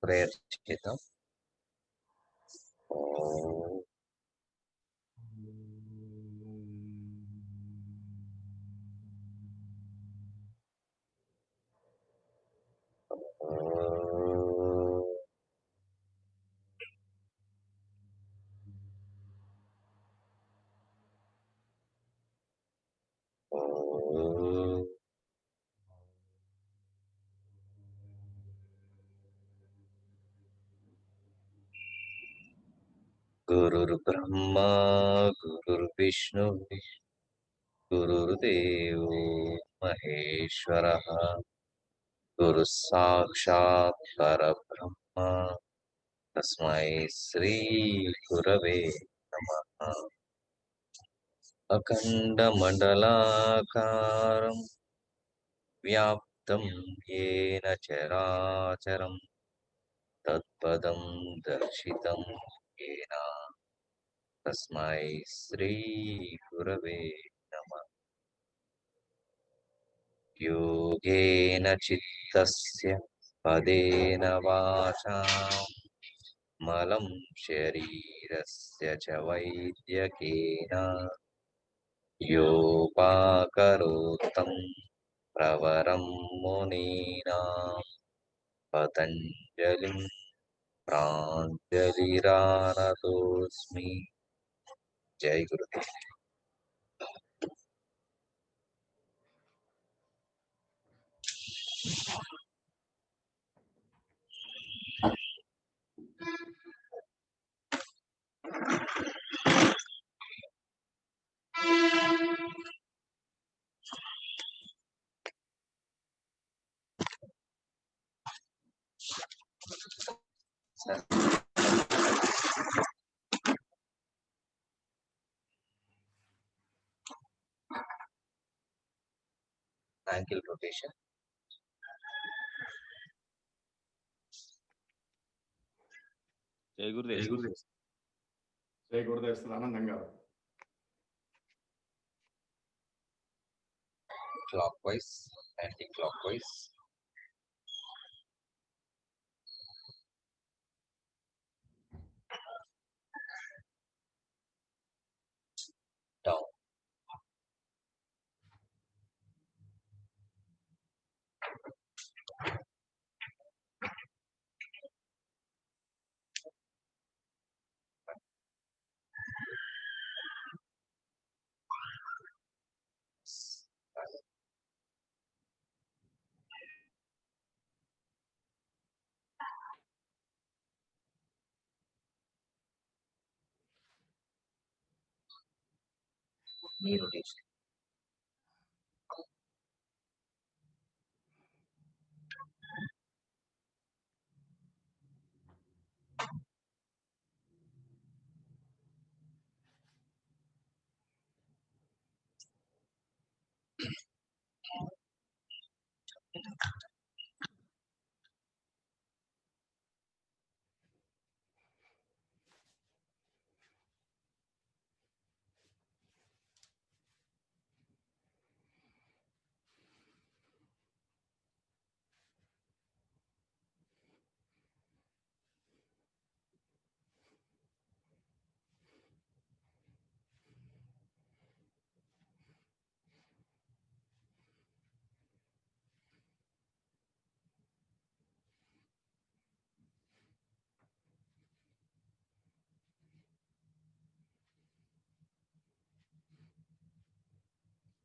Prayer చేద్దాం. ఓం ఓం గురుర్బ్రహ్మా గురుర్విష్ణు గురుర్దేవో మహేశ్వరః గురు సాక్షాత్ పరబ్రహ్మ తస్మై శ్రీ గురవే నమః. అఖండమండలాకారం వ్యాప్తం येन చరాచరం తత్పదం దర్శితం येन తస్మై శ్రీ గురవే నమః. యోగేన చిత్తస్య పదేన వాచాం మలం శరీరస్య చ వైద్యకేన యోపాకరోత్తం ప్రవరం మునీనాం పతంజలిం ప్రాంజలిరానతోస్మి. జై గురుదేవ్. Ankle rotation. జై గురుదేవ్. జై గురుదేవ్. ఆనందంగా clockwise, anticlockwise. Down. knee rotation.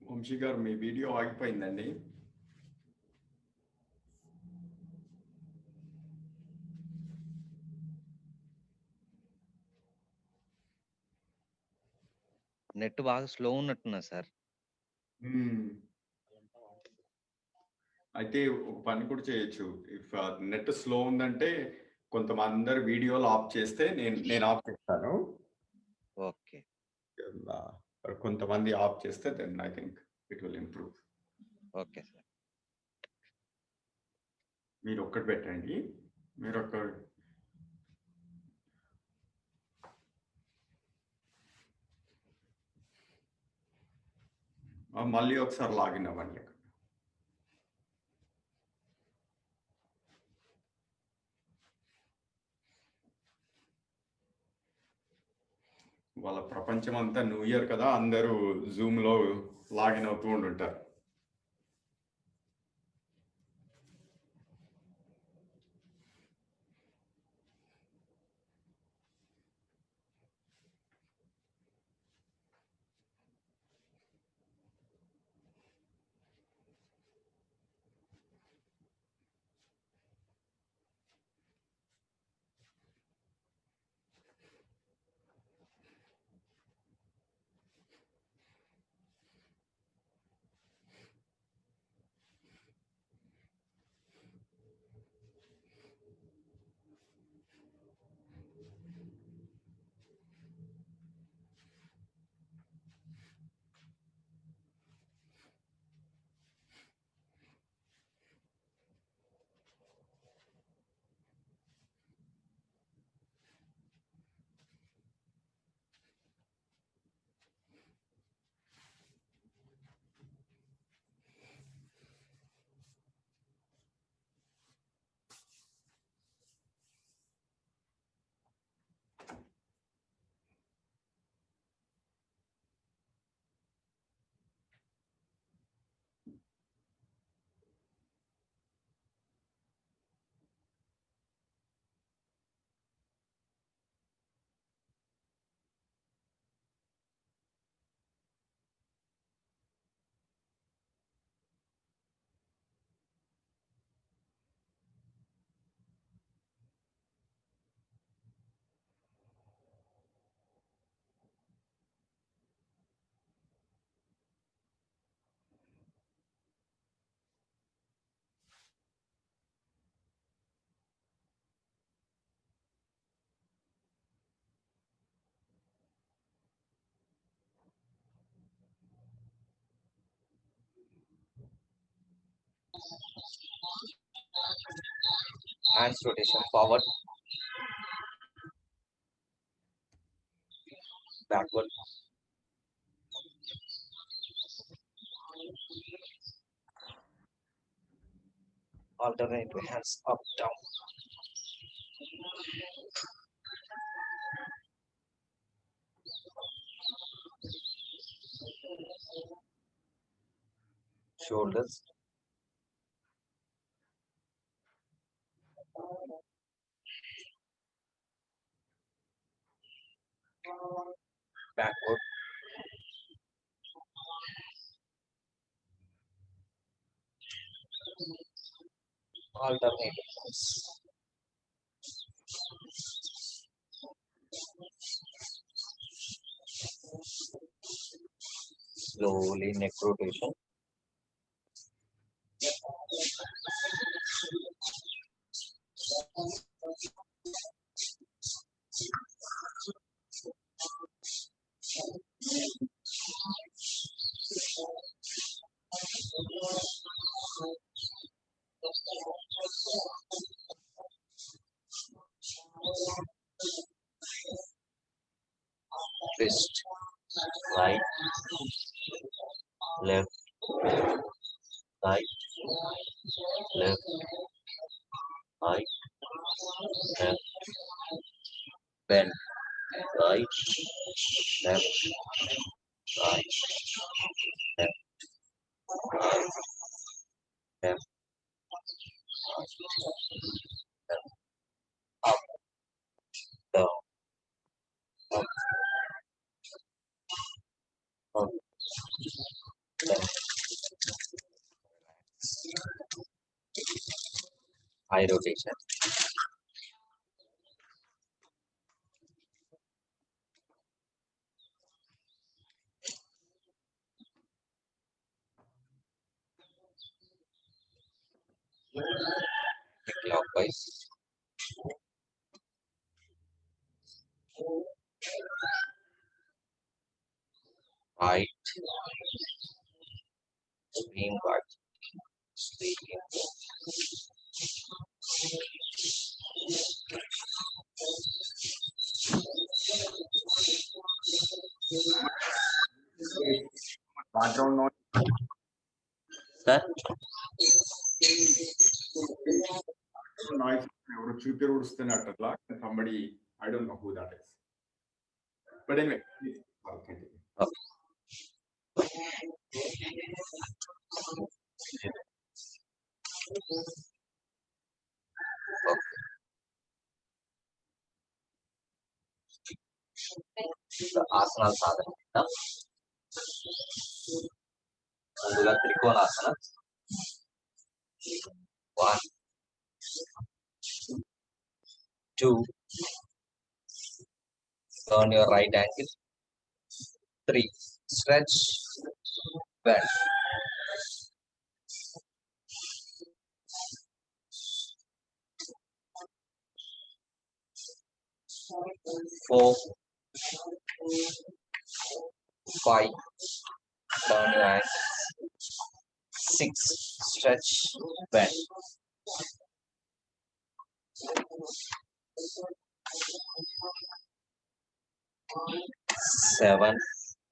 Vamshi గారు మీ వీడియో ఆగిపోయిందండి. నెట్ బాగా స్లో ఉన్నట్టున్నా సార్. అయితే ఒక పని కూడా చేయొచ్చు. ఇఫ్ నెట్ స్లో ఉందంటే కొంతమంది వీడియోలు ఆఫ్ చేస్తే నేను ఆఫ్ చేస్తాను. ఓకే. కొంతమంది ఆఫ్ చేస్తే then I think it will improve. Okay sir. మీరు ఒక్కటి పెట్టండి. మీరు ఒక్క మళ్ళీ ఒకసారి లాగిన్ అవ్వండి. వాళ్ళ ప్రపంచం అంతా న్యూ ఇయర్ కదా, అందరూ జూమ్లో లాగిన్ అవుతూ ఉంటుంటారు. Hands rotation forward, backward, alternate hands up, down, shoulders, backward, alternate hands. Slowly neck rotation. Twist. Right, left, right, left, right, left, bend, right, left, right, left, right, left, left, up, down, up, up, down. Eye rotation. Clockwise. Right, swing right, swing background Sir, noise ఎవరు చూపి ఉడుస్తున్నట్టు అట్లా somebody I don't know who that is. But anyway, continue. ఆసనాలు సాధన ముందుగా trikonasana 1 2 turn your right ankle 3 stretch bend 4 5 turn your ankle 6 stretch bend 7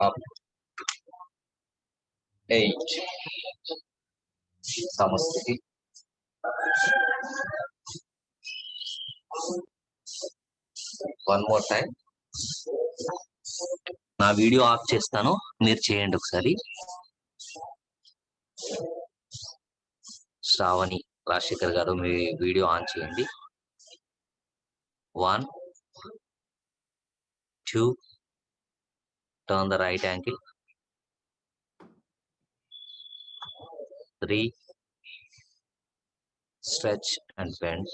up 8 సమస్థితి one more time నా video off చేస్తాను మీరు చేయండి ఒకసారి శ్రావణి రాజశేఖర్ గారు మీ వీడియో ఆన్ చేయండి 1 2 turn the right ankle 3 stretch and bend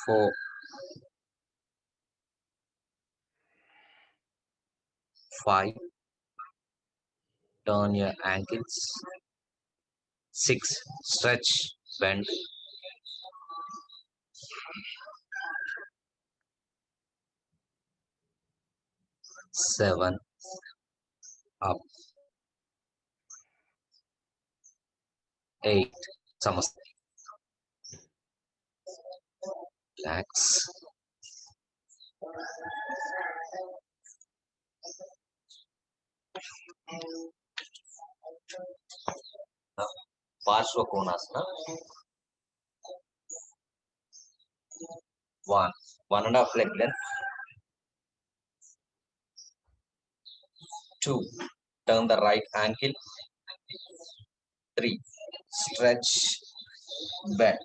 4 5 turn your ankles 6 stretch bend 7 up 8 సమస్థితి relax పార్శ్వ Konasana 1.5 leg length 2 turn the right ankle 3 stretch bend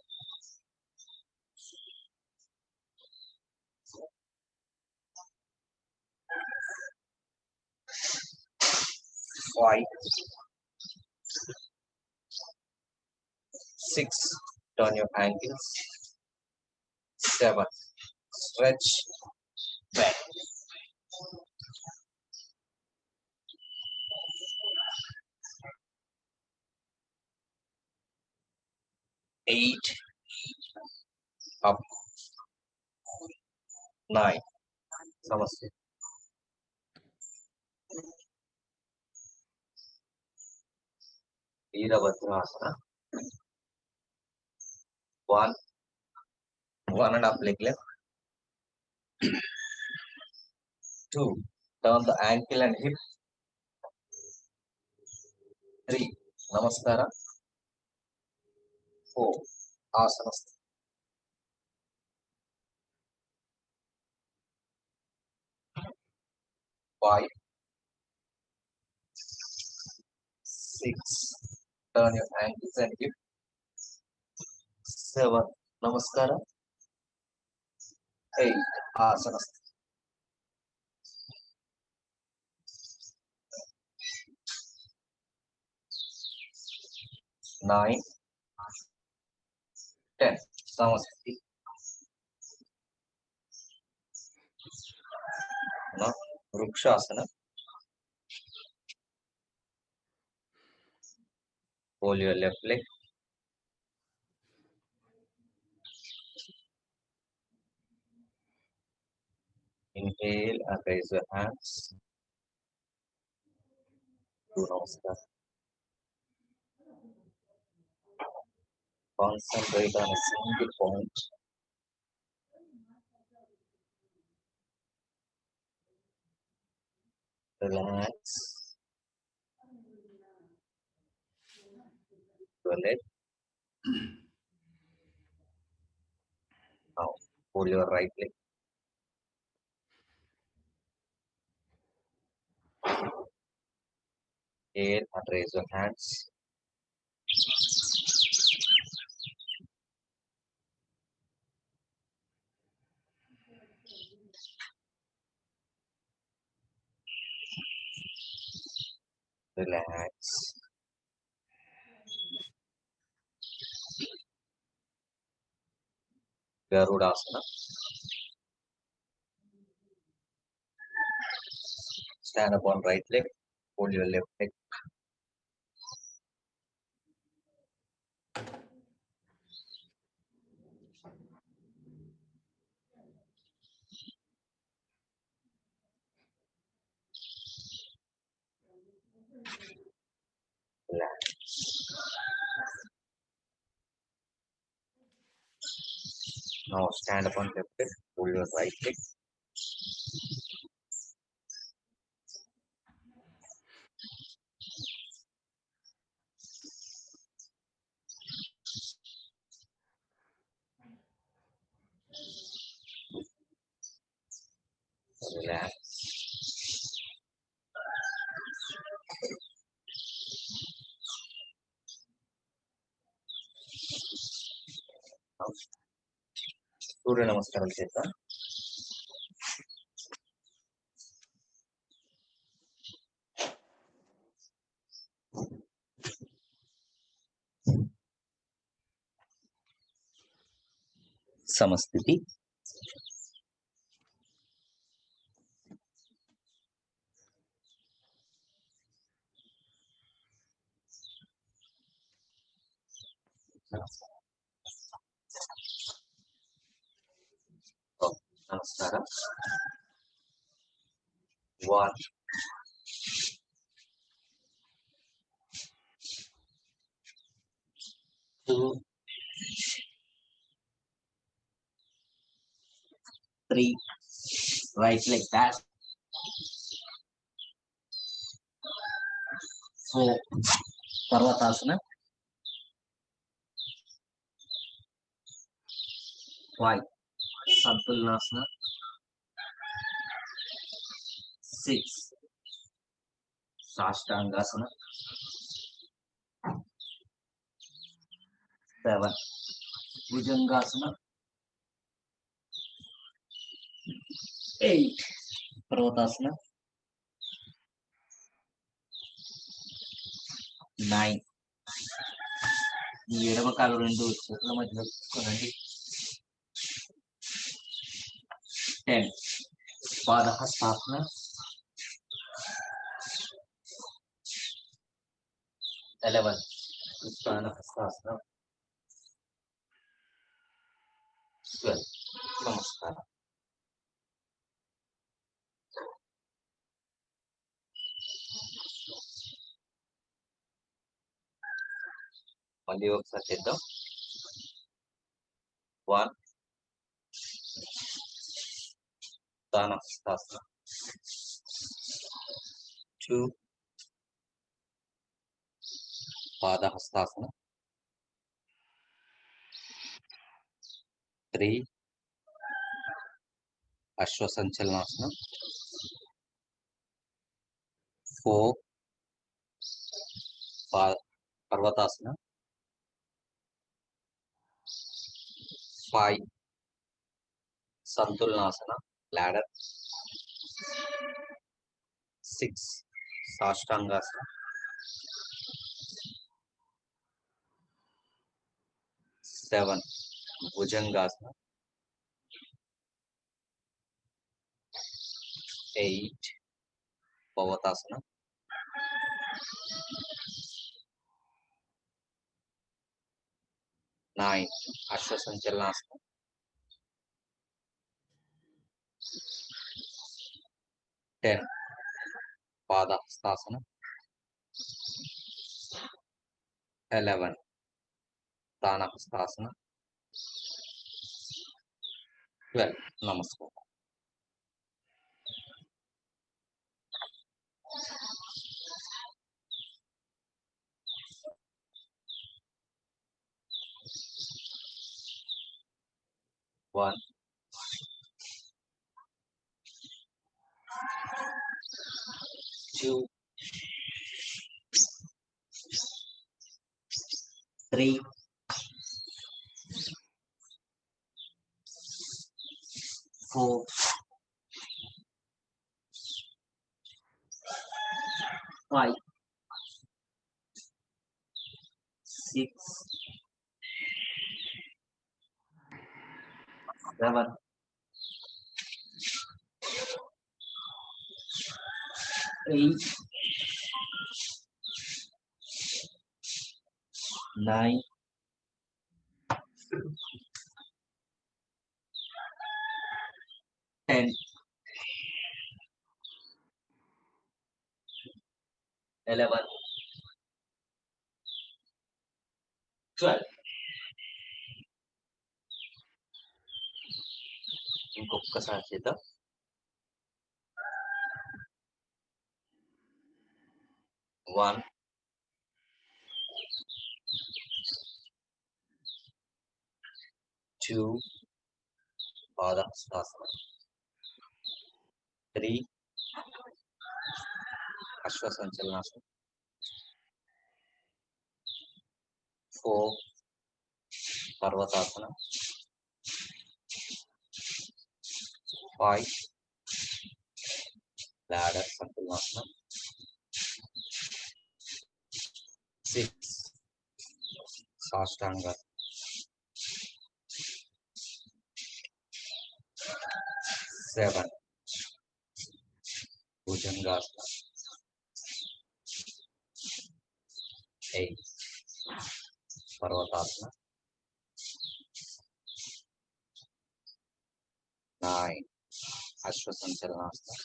5 6 turn your ankles 7 stretch bend 8 up 9 సమస్థితి Virabhadrasana 1.5 leg length 2 turn the ankle and hip 3 namaskara 4 asana 5 6 turn your ankles and hip 7 namaskara 8 asana 9 10 samastiti now vrukshasana hold your left leg inhale and raise your hands do namaskar concentrate on a single point relax your leg Hold your right leg. Inhale and raise your hands. Relax. Garudasana. Stand up on right leg. Hold your left leg. Relax. Now stand up on left leg. Hold your right leg. Relax. Now, Surya Namaskaram చేద్దాం. సమస్థితి. నమస్కారం. 1 2 3 right leg back. 4 Parvatasana. 5 Santulanasana. 6 Sashtangasana. 7 Bhujangasana. 8 Parvatasana. 9 ఈ ఎడమ కాలు రెండు చేతుల మధ్యలో తీసుకోనండి. 10 పాదహస్తాసన. 11 ఉత్తానహస్తాసన. 12 నమస్కారం. మళ్ళీ ఒకసారి చేద్దాం. 1 ఉత్తానహస్తాసన. 2 పాదహస్తాసన. 3 అశ్వసంచలనాసనం. 4 పర్వతాసన. 5 సంతులనాసన ladder. 6 సాష్టాంగాసన. 7 భుజంగాసన. 8 పర్వతాసన. 9 అశ్వసంచలనాసన. 10 పాదహస్తాసన. 11 తానహస్తాసన. 12 నమస్కారం. One, 2, 3, 4, 5, 6, 7, 8, 9, 10, 11, 12. ఇంకొకసారి చేద్దాం. 1, 2, పాదహస్తాసనం. 3, అశ్వసంచలనాసనం. 4, పర్వతాసనం. 5, ladder సంతులనాసనం. 6, సాష్టాంగ. 7, భుజంగాసనం. 8, పర్వతాసనం. 9, అశ్వసంచలనాసనం.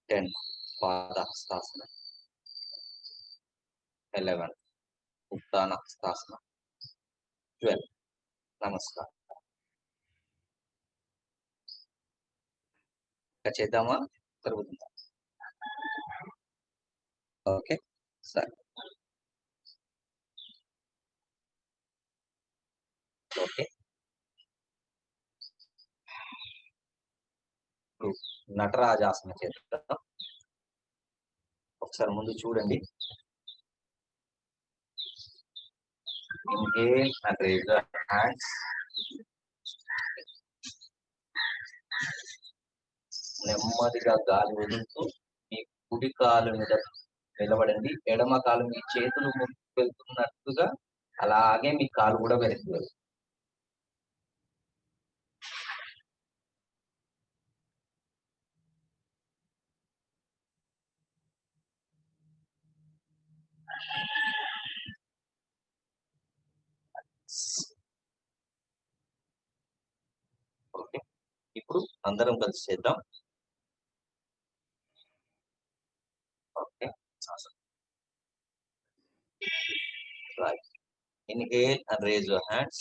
10, పాదహస్తాసనం. 11, ఉత్తాన హస్తాసనం. 12, నమస్కారం. ఇంకా చేద్దామా? జరుగుతుందా? ఓకే, సరే. ఓకే, ఇప్పుడు నటరాజాసనం చేద్దాం. ఒకసారి ముందు చూడండి. Inhale and raise your hands. నెమ్మదిగా గాలి వదులుతూ మీ కుడి కాలు మీద నిలబడండి. ఎడమ కాలు మీ చేతులు ముందుకు వెళ్తున్నట్టుగా అలాగే మీ కాలు కూడా వెనక్కి వెళ్తుంది. ఓకే, ఇప్పుడు అందరం కలిసి చేద్దాం. Okay, right. Inhale and raise your hands.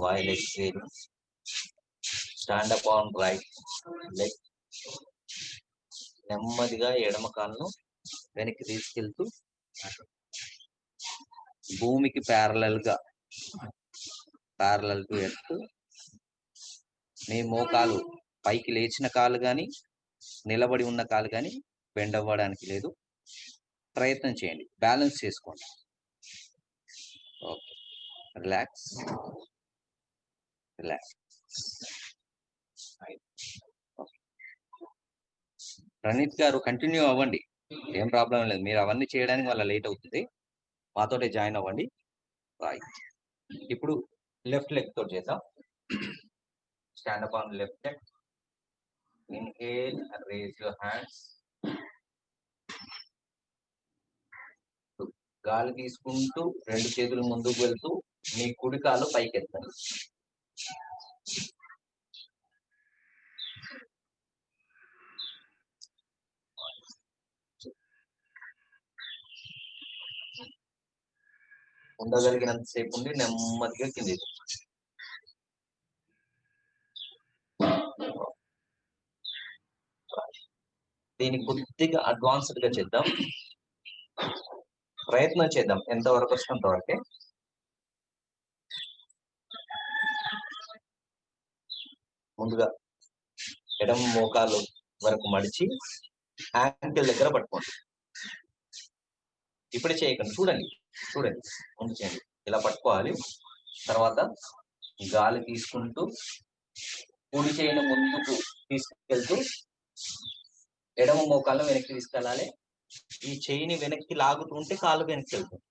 While exhaling, stand up on right leg. నెమ్మదిగా ఎడమ కాలును వెనక్కి తీసుకెళ్తూ భూమికి ప్యారలల్ టు ఎర్త్. మీ మోకాలు పైకి లేచిన కాలు కానీ నిలబడి ఉన్న కాలు కానీ బెండ్ అవ్వడానికి లేదు. ప్రయత్నం చేయండి, బ్యాలెన్స్ చేసుకోండి. Okay, relax relax. ప్రణీత్ గారు కంటిన్యూ అవ్వండి, ఏం ప్రాబ్లం లేదు. మీరు అవన్నీ చేయడానికి వల్ల లేట్ అవుతుంది. మాతోటే జాయిన్ అవ్వండి. రైట్. ఇప్పుడు లెఫ్ట్ లెగ్ తో చేద్దాం. Stand up on left leg. Inhale and raise your hands. గాలి తీసుకుంటూ రెండు చేతులు ముందుకు వెళ్తూ మీ కుడి కాలు పైకి ఎత్తండి. ఉండగలిగినంత సేపు ఉండి నెమ్మదిగా కింది. దీన్ని కొద్దిగా అడ్వాన్స్డ్ గా చేద్దాం. ప్రయత్నం చేద్దాం ఎంతవరకు వస్తుందో అంతవరకే. ముందుగా ఎడమ మోకాలు వరకు మడిచి యాంకిల్ దగ్గర పట్టుకోండి. ఇప్పుడే చేయకండి, చూడండి చూడండి, ముందు చేయండి. ఇలా పట్టుకోవాలి. తర్వాత గాలి తీసుకుంటూ కుడి చేయిని ముందుకు తీసుకెళ్తూ ఎడమ మోకాలను వెనక్కి తీసుకెళ్ళాలి. ఈ చేయిని వెనక్కి లాగుతుంటే కాళ్ళు వెనక్కి వెళ్తుంది.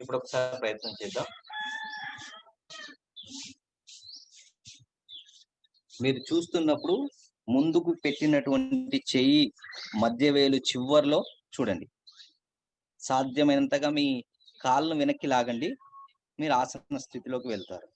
ఇప్పుడు ఒకసారి ప్రయత్నం చేద్దాం. మీరు చూస్తున్నప్పుడు ముందుకు పెట్టినటువంటి చెయ్యి మధ్య వేలు చివర్లో చూడండి. సాధ్యమైనంతగా మీ కాళ్ళను వెనక్కి లాగండి. మీరు ఆసన స్థితిలోకి వెళ్తారు.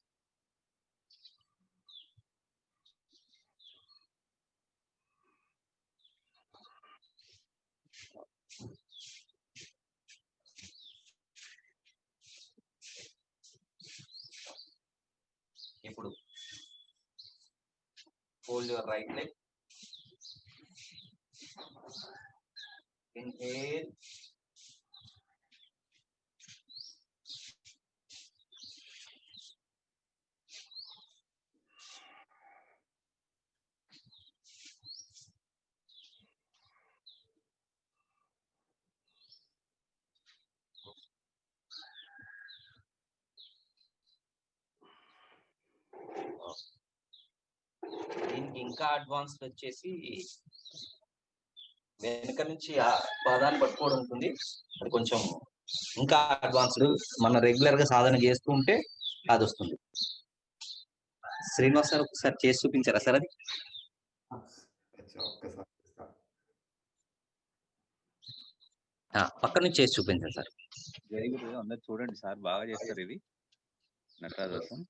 ఇప్పుడు fold your right leg. Inhale. దీనికి ఇంకా అడ్వాన్స్ వచ్చేసి వెనక నుంచి ఆ పాదాన్ని పట్టుకోవడం ఉంటుంది. అది కొంచెం ఇంకా అడ్వాన్స్డ్. మనం రెగ్యులర్ గా సాధన చేస్తూ ఉంటే అది వస్తుంది. శ్రీనివాస్ సార్ ఒకసారి చేసి చూపించారా సార్? అది పక్క నుంచి చేసి చూపించారు సార్. Very good. అందరు చూడండి సార్, బాగా చేస్తారు ఇది నటరాజాసం.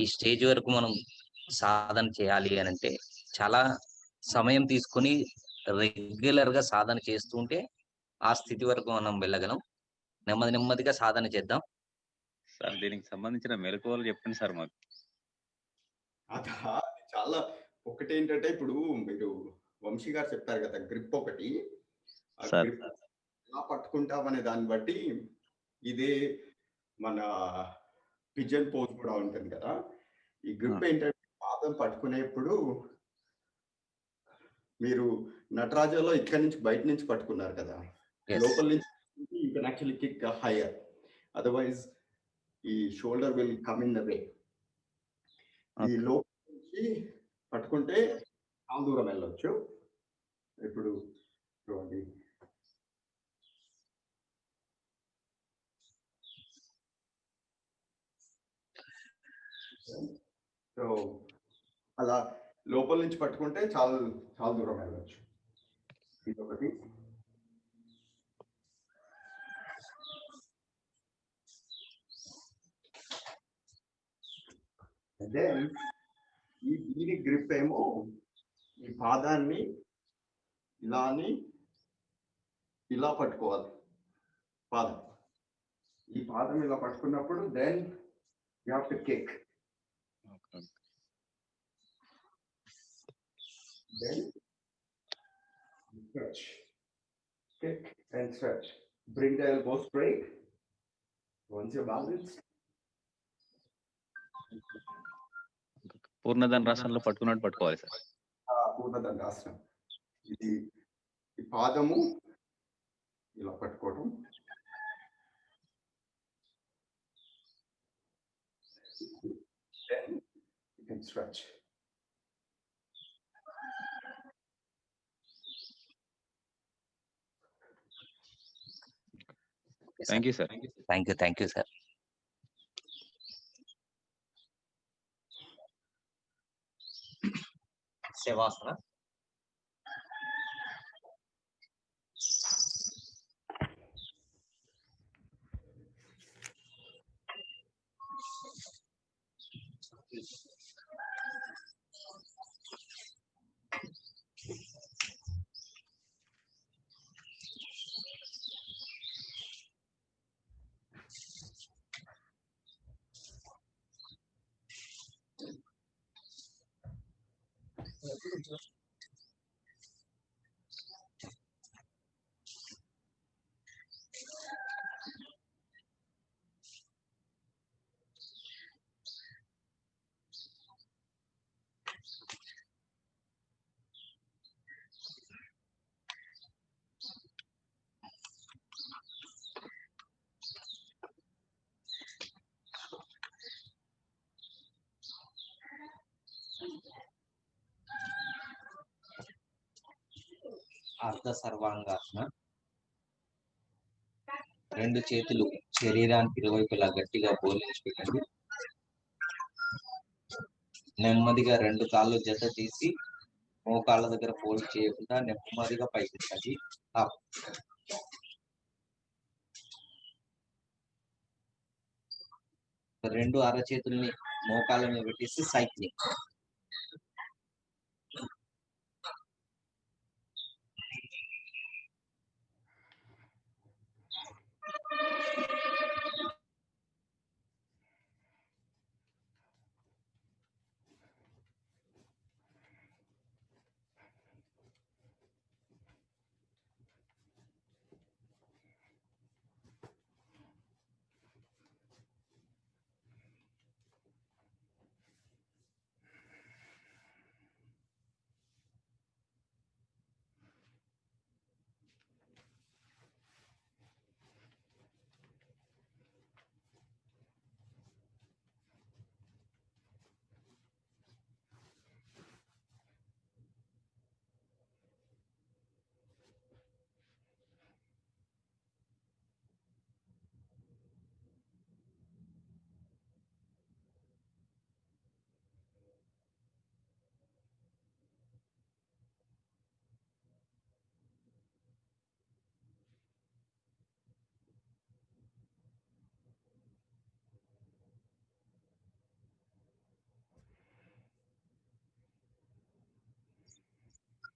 ఈ స్టేజ్ వరకు మనం సాధన చేయాలి అని అంటే చాలా సమయం తీసుకొని రెగ్యులర్ గా సాధన చేస్తూ ఉంటే ఆ స్థితి వరకు మనం వెళ్ళగలం. నెమ్మదిగా సాధన చేద్దాం సార్. దీనికి సంబంధించిన మెలకువలు చెప్పండి సార్ మాకు. అదా చాలా ఒకటేంటంటే ఇప్పుడు మీరు వంశీ గారు చెప్పారు కదా, గ్రిప్ ఒకటి. ఆ సార్. గ్రిప్ ఎలా పట్టుకుంటాం అనే దాన్ని బట్టి ఇదే మన పిజన్ పోజ్ కూడా ఉంటుంది కదా. ఈ గ్రిప్ ఏంటంటే పాదం పట్టుకునేప్పుడు మీరు నటరాజలో ఇక్కడ నుంచి బయట నుంచి పట్టుకున్నారు కదా, లోపల నుంచి you can actually kick higher. Otherwise ఈ shoulder will come in the way. ఈ లోపల నుంచి పట్టుకుంటే చాలా దూరం వెళ్ళొచ్చు. ఇప్పుడు చూడండి, సో అలా లోపల నుంచి పట్టుకుంటే చాలా చాలా దూరం వెళ్ళొచ్చు. ఇదొకటి. అదే ఈ దీని గ్రిప్ ఏమో ఈ పాదాన్ని ఇలా పట్టుకోవాలి. పాదం ఈ పాదం ఇలా పట్టుకున్నప్పుడు then you have to kick. Then stretch, kick and stretch. Bring the elbow straight. Once you're balanced, పూర్ణదండాసనంలో పట్టుకున్నట్టు పట్టుకోవాలి సార్. పూర్ణదండాసనం. ఇది ఈ పాదము ఇలా పట్టుకోవడం. Then you can stretch. Thank you sir. Thank you sir. Shavasana. Ardha sarvangasana. రెండు చేతులు శరీరానికి ఇరువైపులా గట్టిగా బోలించి పెట్టండి. నెమ్మదిగా రెండు కాళ్ళు జత తీసి మోకాళ్ళ దగ్గర ఫోల్డ్ చేయకుండా నెమ్మదిగా పైకి ఎత్తండి. అప్. రెండు అరచేతుల్ని మోకాళ్ళ మీద పెట్టేసి cycling.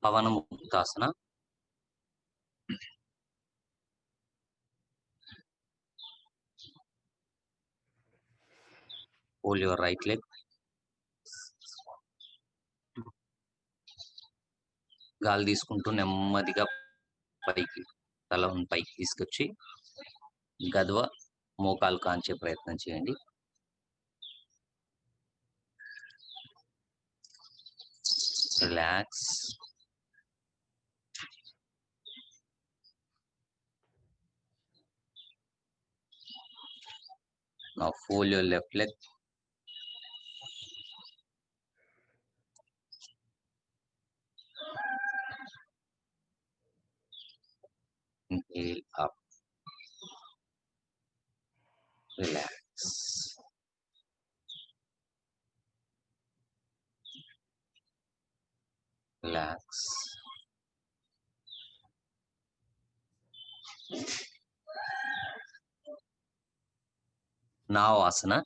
Pawan ముక్తాసన. Hold your right leg. గాలి తీసుకుంటూ నెమ్మదిగా పైకి తలను పైకి తీసుకొచ్చి గదవ మోకాలు కాంచే ప్రయత్నం చేయండి. Relax. Now fold your left leg. Inhale up. Relax. Relax. Now asana.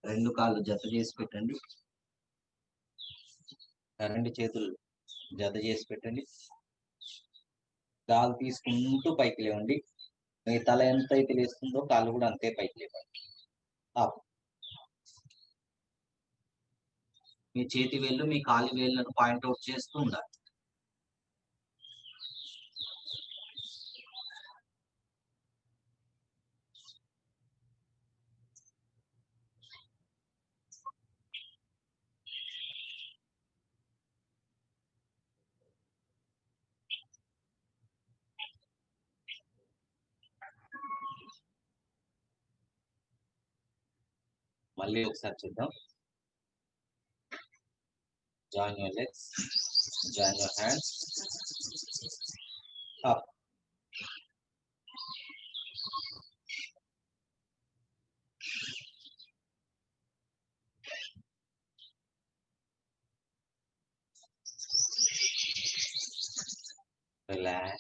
రెండు కాళ్ళు జత చేసి పెట్టండి. రెండు చేతులు జత చేసి పెట్టండి. గాలి తీసుకుంటూ పైకి లేవండి. మీ తల ఎంత అయితే లేస్తుందో కాళ్ళు కూడా అంతే పైకి లేవండి. అప్. మీ చేతి వేళ్ళు మీ కాలి వేళ్ళను పాయింట్అవుట్ చేస్తూ ఉండాలి. మళ్ళీ ఒకసారి చూద్దాం. Join your legs, join your hands, up. relax.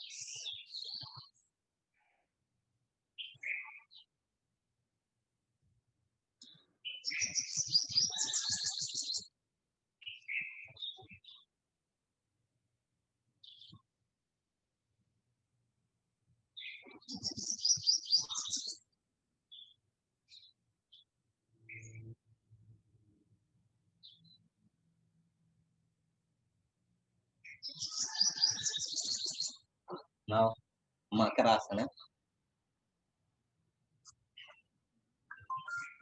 Now, Makarasana.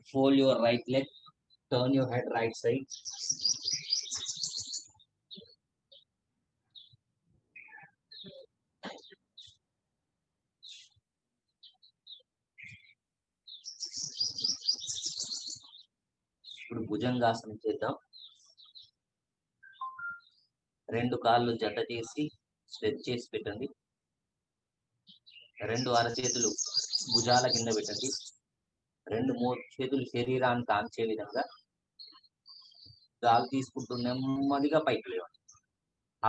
Fold your right leg, turn your head right side. ఇప్పుడు భుజంగాసనం చేద్దాం. రెండు కాళ్ళు జత చేసి స్ట్రెచ్ చేసి పెట్టండి. రెండు అరచేతులు భుజాల కింద పెట్టండి. రెండు చేతులు శరీరానికి ఆంచే విధంగా గాలి తీసుకుంటూ నెమ్మదిగా పైకి లేవండి.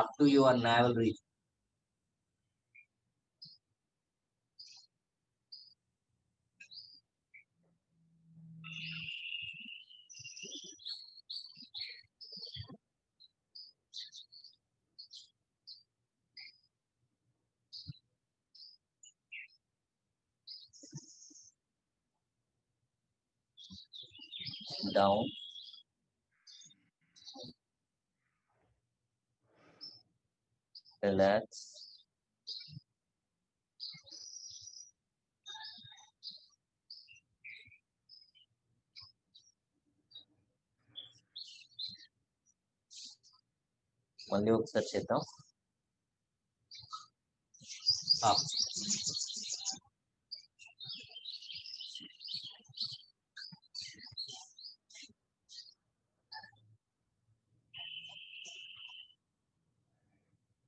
Up to your navel reach. Down. Relax. మళ్ళీ ఒకసారి చేద్దాం. Up.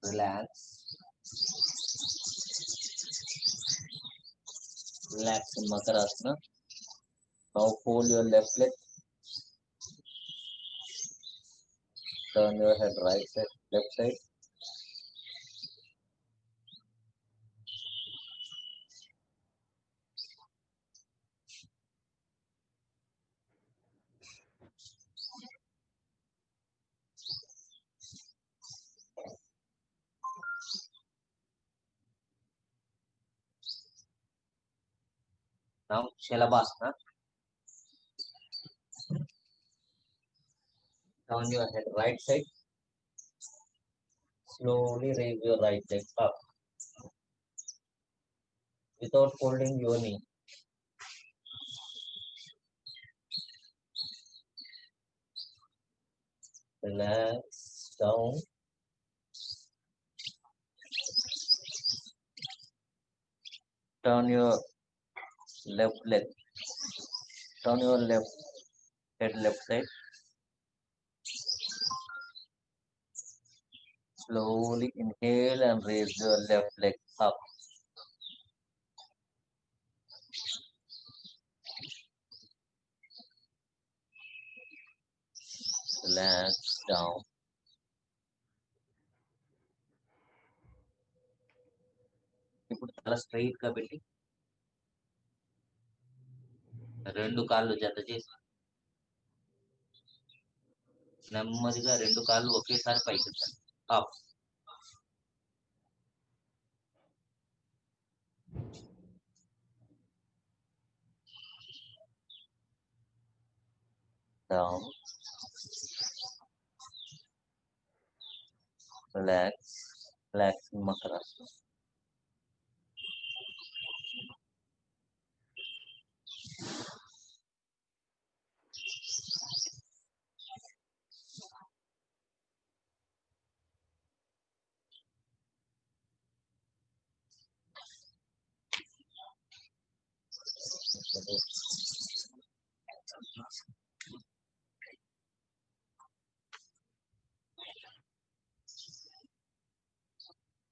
Relax. Relax in Makarasana. Now fold your left leg. Turn your head right side, left side. Now Shalabhasana. Turn your head right side. Slowly raise your right leg up without folding your knee. Relax down. Turn your left leg. Turn your left head left side. Slowly inhale and raise your left leg up. Relax down. ఇప్పుడు తల straight గా పెట్టి రెండు కాళ్ళు జత చేసి నెమ్మదిగా రెండు కాళ్ళు ఒకేసారి పైకి ఎత్తండి. Up. Down. Relax. Relax in Makarasana.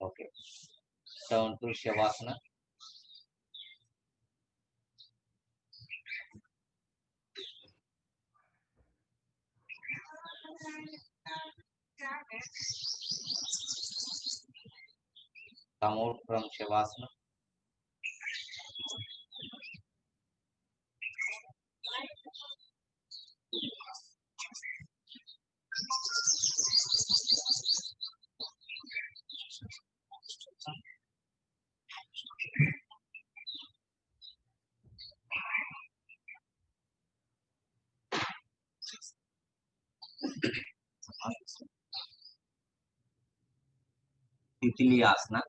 Okay. Down to Shavasana. Come out from Shavasana. Titili asana.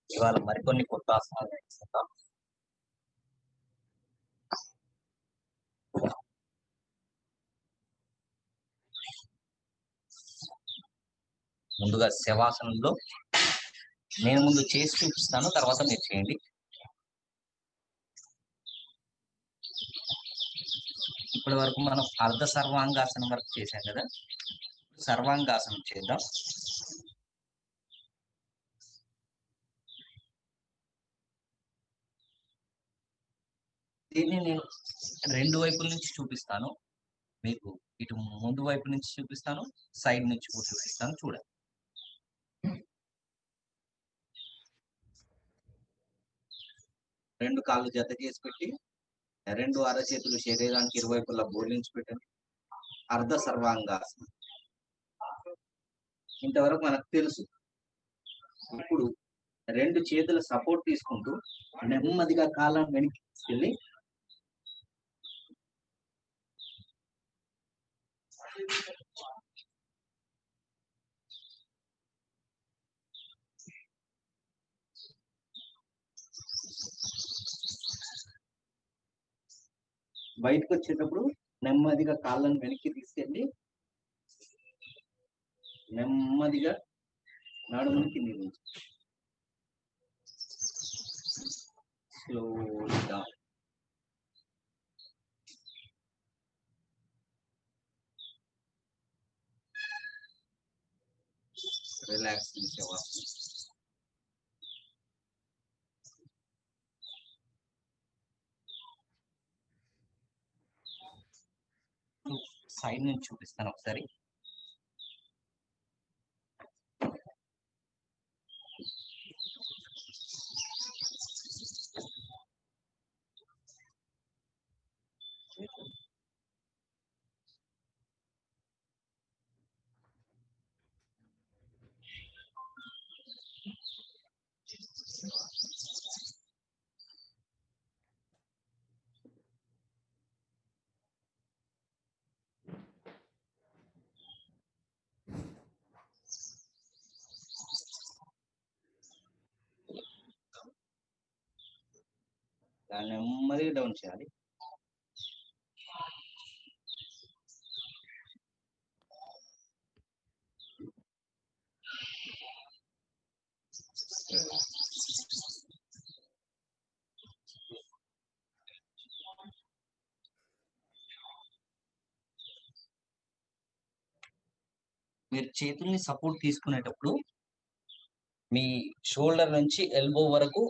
ఇవాళ మరికొన్ని కొత్త ఆసనాలు నేర్చుకుందాం. ముందుగా శవాసనంలో నేను ముందు చేసి చూపిస్తాను, తర్వాత మీరు చేయండి. ఇప్పటి వరకు మనం అర్ధ సర్వాంగాసనం వరకు చేశాం కదా, సర్వాంగాసనం చేద్దాం. దీన్ని నేను రెండు వైపుల నుంచి చూపిస్తాను. మీకు ఇటు ముందు వైపు నుంచి చూపిస్తాను, సైడ్ నుంచి కూడా చూపిస్తాను. చూడండి. రెండు కాళ్ళు జత చేసి పెట్టి, రెండు అరచేతులు శరీరానికి ఇరువైపులా బోర్లించి పెట్టండి. అర్ధ సర్వాంగాసనం ఇంతవరకు మనకు తెలుసు. ఇప్పుడు రెండు చేతుల సపోర్ట్ తీసుకుంటూ నెమ్మదిగా కాళ్ళను వెనక్కి తీసుకెళ్ళి బయటకు వచ్చేటప్పుడు నెమ్మదిగా కాళ్ళను వెనక్కి తీసుకెళ్ళి నెమ్మదిగా నడుముని కింది నుంచి స్లోగా రిలాక్స్ శవాసనం. సైడ్ నుంచి చూపిస్తాను ఒకసారి. దాన్ని నెమ్మదిగా డౌన్ చేయాలి. మీరు చేతుల్ని సపోర్ట్ తీసుకునేటప్పుడు మీ షోల్డర్ నుంచి ఎల్బో వరకు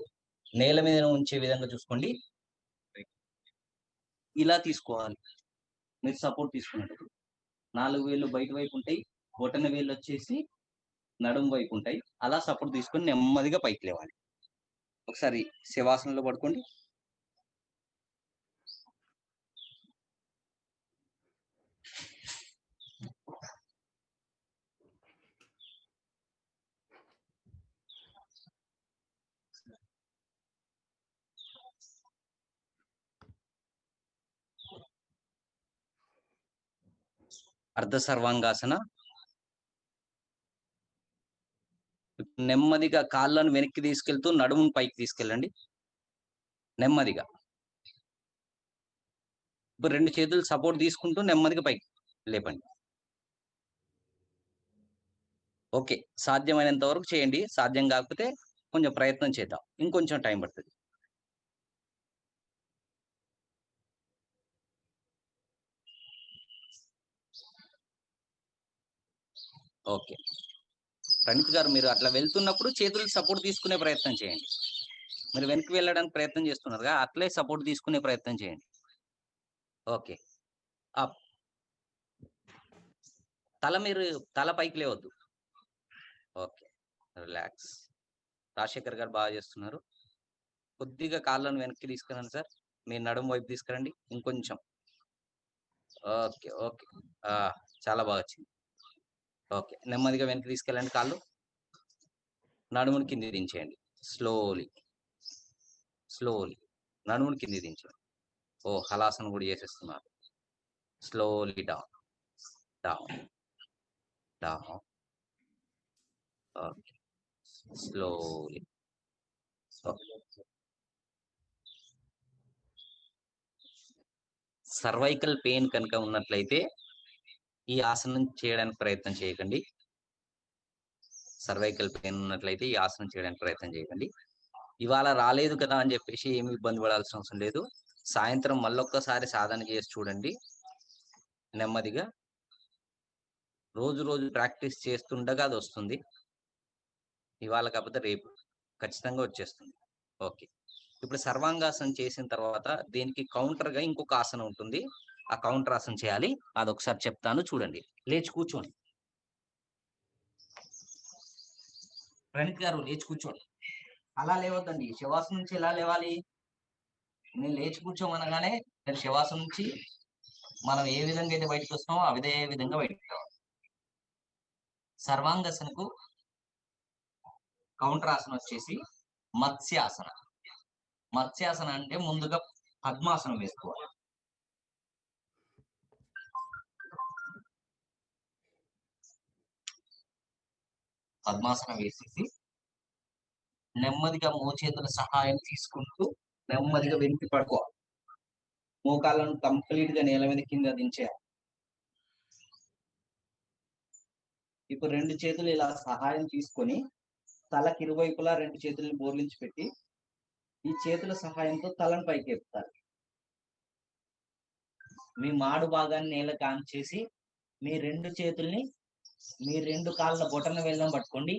నేల మీద ఉంచే విధంగా చూసుకోండి. ఇలా తీసుకోవాలి. మీరు సపోర్ట్ తీసుకునేటప్పుడు 4 వేళ్ళు బయట వైపు ఉంటాయి, బొటన వేళ్ళు వచ్చేసి నడుము వైపు ఉంటాయి. అలా సపోర్ట్ తీసుకొని నెమ్మదిగా పైకి లేవాలి. ఒకసారి శవాసనంలో పడుకోండి. అర్ధ సర్వాంగాసన. నెమ్మదిగా కాళ్ళను వెనక్కి తీసుకెళ్తూ నడుమును పైకి తీసుకెళ్ళండి నెమ్మదిగా. ఇప్పుడు 2 చేతులు సపోర్ట్ తీసుకుంటూ నెమ్మదిగా పైకి లేపండి. ఓకే, సాధ్యమైనంత వరకు చేయండి. సాధ్యం కాకపోతే కొంచెం ప్రయత్నం చేద్దాం, ఇంకొంచెం టైం పడుతుంది. ఓకే ప్రణీత్ గారు, మీరు అట్లా వెళ్తున్నప్పుడు చేతులకు సపోర్ట్ తీసుకునే ప్రయత్నం చేయండి. మీరు వెనక్కి వెళ్ళడానికి ప్రయత్నం చేస్తున్నారుగా, అట్లే సపోర్ట్ తీసుకునే ప్రయత్నం చేయండి. Okay, up. మీరు తల పైకి లేవద్దు. Okay, relax. రాజశేఖర్ గారు బాగా చేస్తున్నారు. కొద్దిగా కాళ్ళను వెనక్కి తీసుకురండి సార్. మీ నడుము వైపు తీసుకురండి ఇంకొంచెం. ఓకే ఓకే, చాలా బాగా వచ్చింది. ఓకే, నెమ్మదిగా వెనక్కి తీసుకెళ్ళండి. కాళ్ళు నడుముని కింది దించేయండి. స్లోలీ స్లోలీ నడుముని కింది దించండి. ఓ, హలాసన కూడా చేసేస్తున్నారు. Slowly down down down. Okay, slowly. Cervical pain కనుక ఉన్నట్లయితే ఈ ఆసనం చేయడానికి ప్రయత్నం చేయకండి. సర్వైకల్ పెయిన్ ఉన్నట్లయితే ఈ ఆసనం చేయడానికి ప్రయత్నం చేయకండి. ఇవాళ రాలేదు కదా అని చెప్పేసి ఏమి ఇబ్బంది పడాల్సిన అవసరం లేదు. సాయంత్రం మళ్ళొక్కసారి సాధన చేసి చూడండి. నెమ్మదిగా రోజు రోజు ప్రాక్టీస్ చేస్తుండగా అది వస్తుంది. ఇవాళ కాకపోతే రేపు ఖచ్చితంగా వచ్చేస్తుంది. ఓకే, ఇప్పుడు సర్వాంగాసనం చేసిన తర్వాత దీనికి కౌంటర్ గా ఇంకొక ఆసనం ఉంటుంది. ఆ కౌంటర్ ఆసనం చేయాలి, అదొకసారి చెప్తాను చూడండి. లేచి కూర్చోండి. ప్రణీత్ గారు లేచి కూర్చోండి. అలా లేవద్దండి, శవాసనం నుంచి ఎలా లేవాలి? నేను లేచి కూర్చోమనగానే నేను శవాసనం నుంచి మనం ఏ విధంగా అయితే బయటకు వస్తామో అదే విధంగా బయటకు రావాలి. సర్వాంగాసనకు కౌంటర్ ఆసనం వచ్చేసి మత్స్యాసన. మత్స్యాసన అంటే ముందుగా పద్మాసనం వేసుకోవాలి. పద్మాసనం వేసేసి నెమ్మదిగా మోచేతుల సహాయం తీసుకుంటూ నెమ్మదిగా వెనక్కి పడుకోవాలి. మోకాళ్ళను కంప్లీట్ గా నేల మీద కింద దించేయాలి. ఇప్పుడు 2 చేతులు ఇలా సహాయం తీసుకొని తలకి ఇరువైపులా 2 చేతులను బోర్లించి పెట్టి ఈ చేతుల సహాయంతో తలను పైకి ఎత్తాలి. మీ మాడు భాగాన్ని నేలకు ఆన్ చేసి మీ 2 చేతుల్ని మీ 2 కాళ్ళ బొటన వేళ్ళను పట్టుకోండి.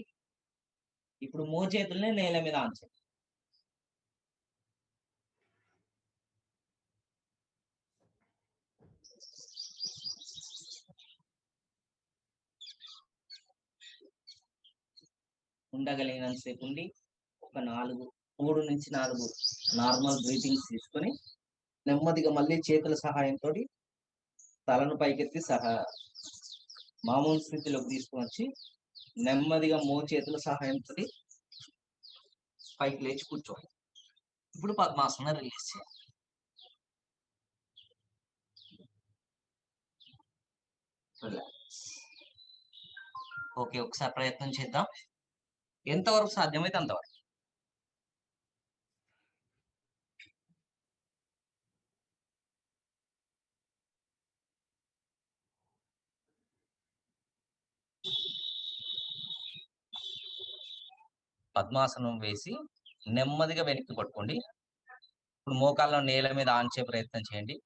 ఇప్పుడు మోచేతుల్ని నేల మీద ఆన్ చేయండి. ఉండగలిగినంతసేపు ఉండి ఒక 3 నుంచి 4 నార్మల్ బ్రీతింగ్స్ తీసుకొని నెమ్మదిగా మళ్ళీ చేతుల సహాయంతో తలను పైకెత్తి మామూలు స్థితిలోకి తీసుకొని వచ్చి నెమ్మదిగా చేతుల సహాయంతో పైకి లేచి కూర్చోవాలి. ఇప్పుడు పద్మాసనం రిలీజ్ చేయాలి. ఓకే, ఒకసారి ప్రయత్నం చేద్దాం. ఎంతవరకు సాధ్యమైతే అంతవరకు. పద్మాసనం వేసి నెమ్మదిగా వెనక్కి పట్టుకోండి. ఇప్పుడు మోకాళ్ళను నేల మీద ఆంచే ప్రయత్నం చేయండి.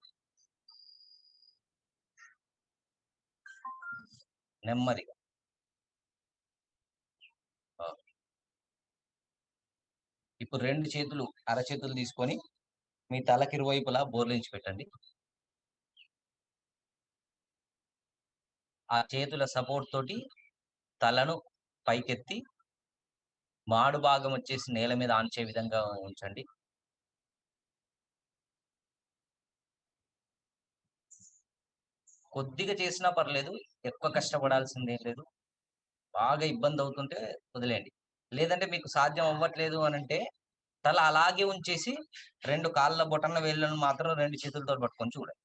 నెమ్మదిగా. ఇప్పుడు 2 చేతులు అరచేతులు తీసుకొని మీ తలకి ఇరువైపులా బోర్లించి పెట్టండి. ఆ చేతుల సపోర్ట్ తోటి తలను పైకెత్తి మాడు భాగం వచ్చేసి నేల మీద ఆంచే విధంగా ఉంచండి. కొద్దిగా చేసినా పర్లేదు, ఎక్కువ కష్టపడాల్సిందేం లేదు. బాగా ఇబ్బంది అవుతుంటే వదిలేయండి. లేదంటే మీకు సాధ్యం అవ్వట్లేదు అని అంటే తల అలాగే ఉంచేసి 2 కాళ్ళ బొటన వేళ్ళను మాత్రం 2 చేతులతో పట్టుకొని చూడండి.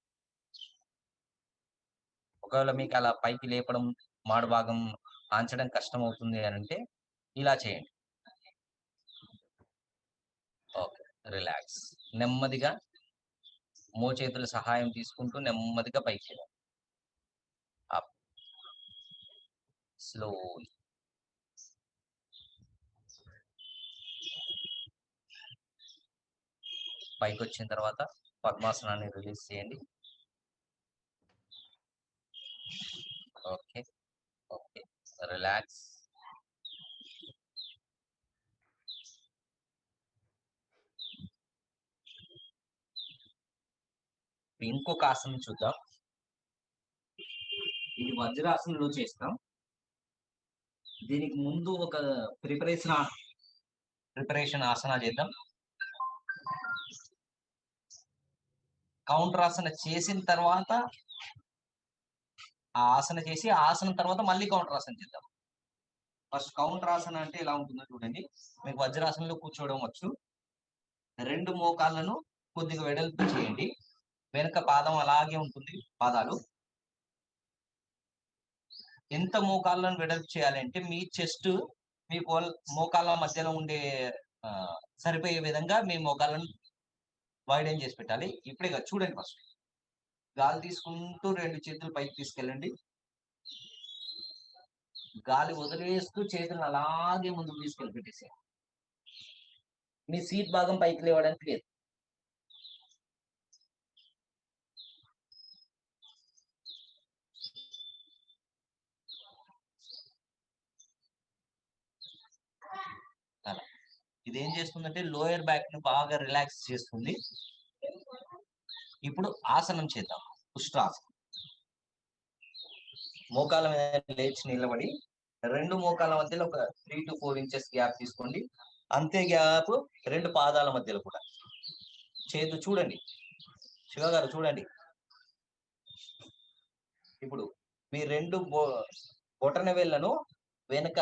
ఒకవేళ మీకు అలా పైకి లేపడం, మాడు భాగం ఆంచడం కష్టం అవుతుంది అని అంటే ఇలా చేయండి. Okay, relax. నెమ్మదిగా మోచేతుల సహాయం తీసుకుంటూ నెమ్మదిగా పైకి చేయాలి. Up, slowly. పైకి వచ్చిన తర్వాత పద్మాసనాన్ని రిలీజ్ చేయండి. Okay, okay, relax. ఇంకొక ఆసనం చూద్దాం. ఇది వజ్రాసనంలో చేస్తాం. దీనికి ముందు ఒక ప్రిపరేషన్ ఆసన చేద్దాం. కౌంటర్ ఆసన చేసిన తర్వాత ఆ ఆసన చేసి ఆ ఆసనం తర్వాత మళ్ళీ కౌంటర్ ఆసన చేద్దాం. ఫస్ట్ కౌంటర్ ఆసన అంటే ఎలా ఉంటుందో చూడండి. మీకు వజ్రాసనంలో కూర్చోవడం వచ్చు. రెండు మోకాళ్ళను కొద్దిగా వెడల్పు చేయండి. వెనుక పాదం అలాగే ఉంటుంది. పాదాలు ఎంత మోకాళ్ళను వెడల్పు చేయాలంటే మీ చెస్ట్ మీ మోకాళ్ళ మధ్యలో ఉండే సరిపోయే విధంగా మీ మోకాళ్ళను వైడెన్ చేసి పెట్టాలి. ఇప్పుడే కదా చూడండి. ఫస్ట్ గాలి తీసుకుంటూ రెండు చేతులు పైకి తీసుకెళ్ళండి. గాలి వదిలేస్తూ చేతులను అలాగే ముందుకు తీసుకెళ్ళి పెట్టేసి మీ సీట్ భాగం పైకి లేవడానికి లేదు. అలా ఇదేం చేస్తుందంటే లోయర్ బ్యాక్ ని బాగా రిలాక్స్ చేస్తుంది. ఇప్పుడు ఆసనం చేద్దాం. ఉష్ట్రాసనం. మోకాళ్ళ మీద లేచి నిలబడి రెండు మోకాళ్ళ మధ్యలో ఒక 3 to 4 ఇంచెస్ గ్యాప్ తీసుకోండి. అంతే గ్యాప్ రెండు పాదాల మధ్యలో కూడా. చేతు చూడండి, శివ గారు చూడండి. ఇప్పుడు మీ రెండు బొటన వేళ్లను వెనుక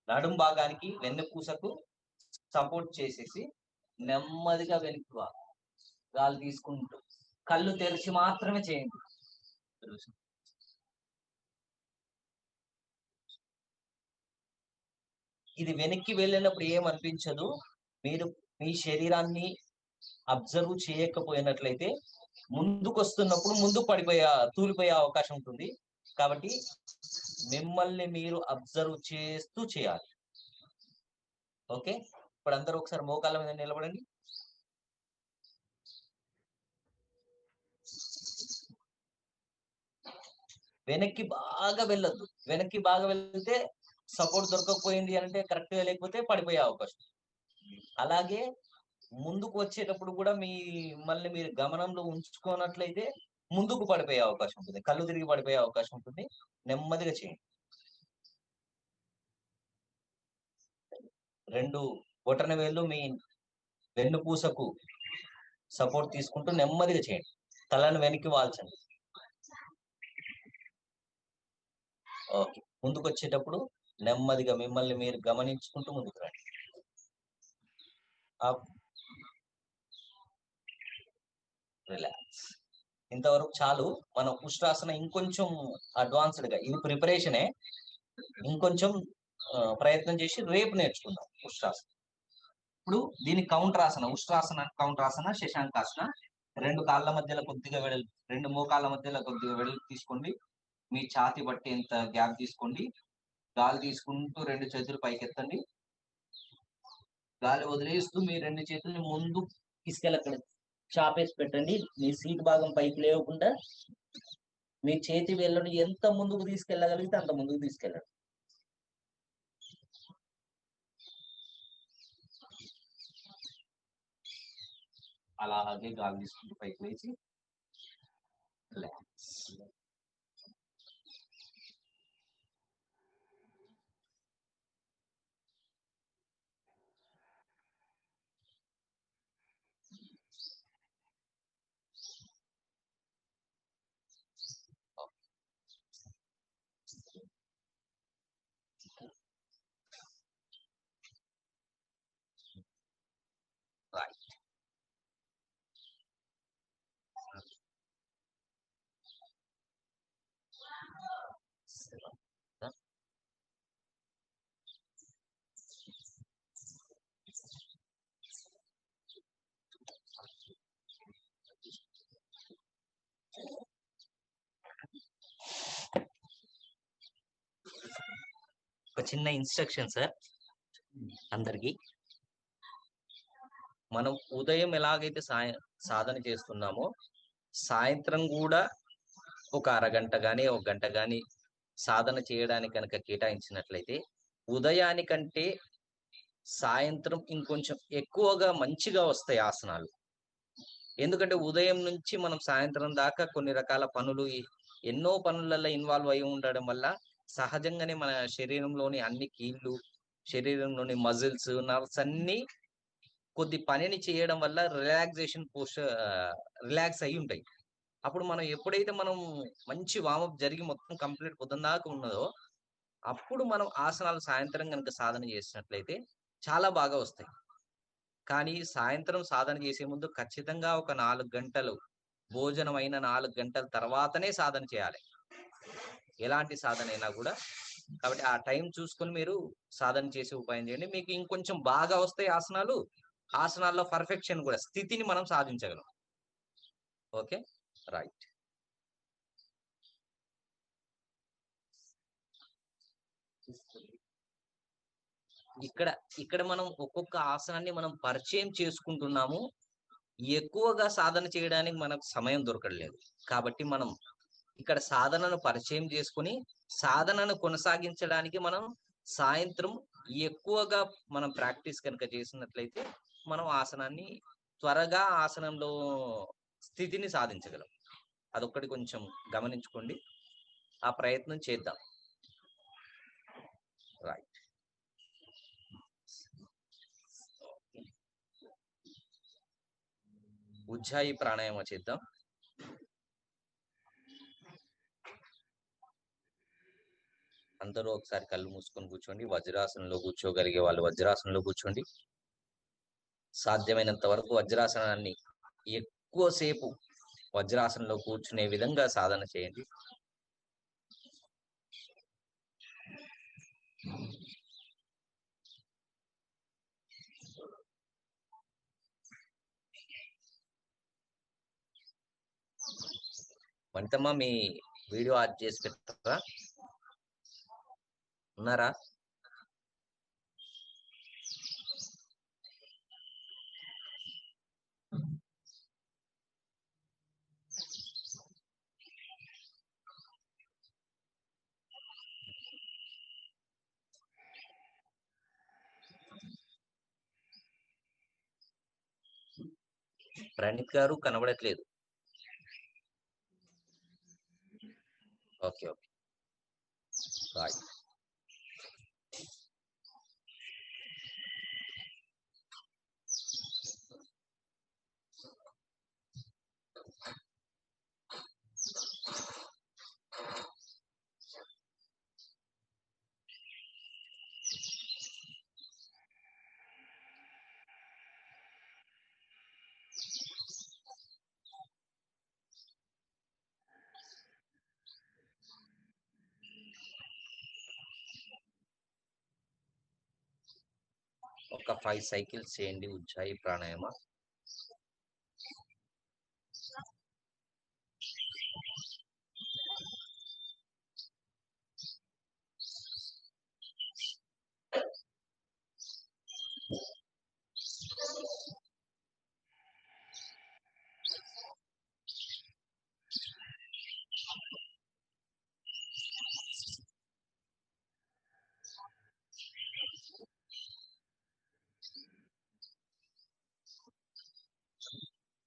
నడుం భాగానికి వెన్నెపూసకు సపోర్ట్ చేసేసి నెమ్మదిగా వెనక్కి గాలి తీసుకుంటూ కళ్ళు తెరిచి మాత్రమే చేయండి. ఇది వెనక్కి వెళ్ళినప్పుడు ఏమనిపించదు. మీరు మీ శరీరాన్ని అబ్జర్వ్ చేయకపోయినట్లయితే ముందుకు వస్తున్నప్పుడు ముందుకు తూలిపోయే అవకాశం ఉంటుంది. కాబట్టి మిమ్మల్ని మీరు అబ్జర్వ్ చేస్తూ చేయాలి. ఓకే, ఇప్పుడు అందరూ ఒకసారి మోకాళ్ళ మీద నిలబడండి. వెనక్కి బాగా వెళ్ళొద్దు. వెనక్కి బాగా వెళ్తే సపోర్ట్ దొరకకపోయింది అంటే కరెక్ట్ గా లేకపోతే పడిపోయే అవకాశం. అలాగే ముందుకు వచ్చేటప్పుడు కూడా మళ్ళీ మీరు గమనంలో ఉంచుకున్నట్లయితే ముందుకు పడిపోయే అవకాశం ఉంటుంది. కళ్ళు తిరిగి పడిపోయే అవకాశం ఉంటుంది. నెమ్మదిగా చేయండి. రెండు బొటన వేళ్ళు మీ వెన్నుపూసకు సపోర్ట్ తీసుకుంటూ నెమ్మదిగా చేయండి. తలను వెనక్కి వాల్చండి. ఓకే, ముందుకు వచ్చేటప్పుడు నెమ్మదిగా మిమ్మల్ని మీరు గమనించుకుంటూ ముందుకు రండి. రిలాక్స్. ఇంతవరకు చాలు. మనం ఉష్ట్రాసన ఇంకొంచెం అడ్వాన్స్డ్ గా, ఇది ప్రిపరేషనే, ఇంకొంచెం ప్రయత్నం చేసి రేపు నేర్చుకుందాం ఉష్ట్రాసన. ఇప్పుడు దీని కౌంటరాసన, ఉష్ట్రాసన, కౌంటరాసన, శశాంకాసన. రెండు కాళ్ళ మధ్యలో కొద్దిగా వెడల్పు, రెండు మోకాళ్ళ మధ్యలో కొద్దిగా వెడల్పు తీసుకోండి. మీ ఛాతి పట్టేంత గ్యాప్ తీసుకోండి. గాలి తీసుకుంటూ రెండు చేతులు పైకెత్తండి. గాలి వదిలేస్తూ మీ రెండు చేతుల్ని ముందు తీసుకెళ్ళక్కడ చాపేసి పెట్టండి. మీ సీట్ భాగం పైకి లేవకుండా మీ చేతి వేళ్ళను ఎంత ముందుకు తీసుకెళ్ళగలిగితే అంత ముందుకు తీసుకెళ్ళండి. అలాగే గాలి తీసుకుంటూ పైకి లేచి రిలాక్స్. Right. చిన్న ఇన్స్ట్రక్షన్ సార్ అందరికి. మనం ఉదయం ఎలాగైతే సాధన చేస్తున్నామో సాయంత్రం కూడా ఒక అరగంట గాని ఒక గంట గాని సాధన చేయడానికి కనుక కేటాయించినట్లయితే ఉదయానికంటే సాయంత్రం ఇంకొంచెం ఎక్కువగా మంచిగా వస్తాయి ఆసనాలు. ఎందుకంటే ఉదయం నుంచి మనం సాయంత్రం దాకా కొన్ని రకాల పనులు ఎన్నో పనులలో ఇన్వాల్వ్ అయి ఉండడం వల్ల సహజంగానే మన శరీరంలోని అన్ని కీళ్ళు, శరీరంలోని మజిల్స్, నర్వ్స్ అన్ని కొద్ది పనిని చేయడం వల్ల రిలాక్స్ అయి ఉంటాయి. అప్పుడు మనం ఎప్పుడైతే మనం మంచి వామప్ జరిగి మొత్తం కంప్లీట్ పొద్దున దాకా ఉన్నదో అప్పుడు మనం ఆసనాలు సాయంత్రం కనుక సాధన చేసినట్లయితే చాలా బాగా వస్తాయి. కానీ సాయంత్రం సాధన చేసే ముందు ఖచ్చితంగా ఒక 4 గంటలు భోజనం అయిన 4 గంటల తర్వాతనే సాధన చేయాలి, ఎలాంటి సాధన అయినా కూడా. కాబట్టి ఆ టైం చూసుకొని మీరు సాధన చేసే ఉపాయం చేయండి. మీకు ఇంకొంచెం బాగా వస్తాయి ఆసనాలు. ఆసనాల్లో పర్ఫెక్షన్ కూడా, స్థితిని మనం సాధించగలం. Okay, right. ఇక్కడ మనం ఒక్కొక్క ఆసనాన్ని మనం పరిచయం చేసుకుంటున్నాము. ఎక్కువగా సాధన చేయడానికి మనకు సమయం దొరకట్లేదు. కాబట్టి మనం ఇక్కడ సాధనను పరిచయం చేసుకుని సాధనను కొనసాగించడానికి మనం సాయంత్రం ఎక్కువగా మనం ప్రాక్టీస్ కనుక చేసినట్లయితే మనం ఆసనాన్ని త్వరగా ఆసనంలో స్థితిని సాధించగలం. అదొక్కటి కొంచెం గమనించుకోండి, ఆ ప్రయత్నం చేద్దాం. రైట్. ఉజ్జాయి ప్రాణాయామం చేద్దాం. అందరూ ఒకసారి కళ్ళు మూసుకొని కూర్చోండి. వజ్రాసనంలో కూర్చోగలిగే వాళ్ళు వజ్రాసనంలో కూర్చోండి. సాధ్యమైనంత వరకు వజ్రాసనాన్ని ఎక్కువసేపు వజ్రాసనంలో కూర్చునే విధంగా సాధన చేయండి. వనితమ్మ, మీ వీడియో ఆన్ చేసి పెట్టారా? ఉన్నారా? ప్రణీత్ గారు కనబడట్లేదు. Okay, okay, right. ఒక 5 సైకిల్స్ చేయండి ఉజ్జాయి ప్రాణాయామ.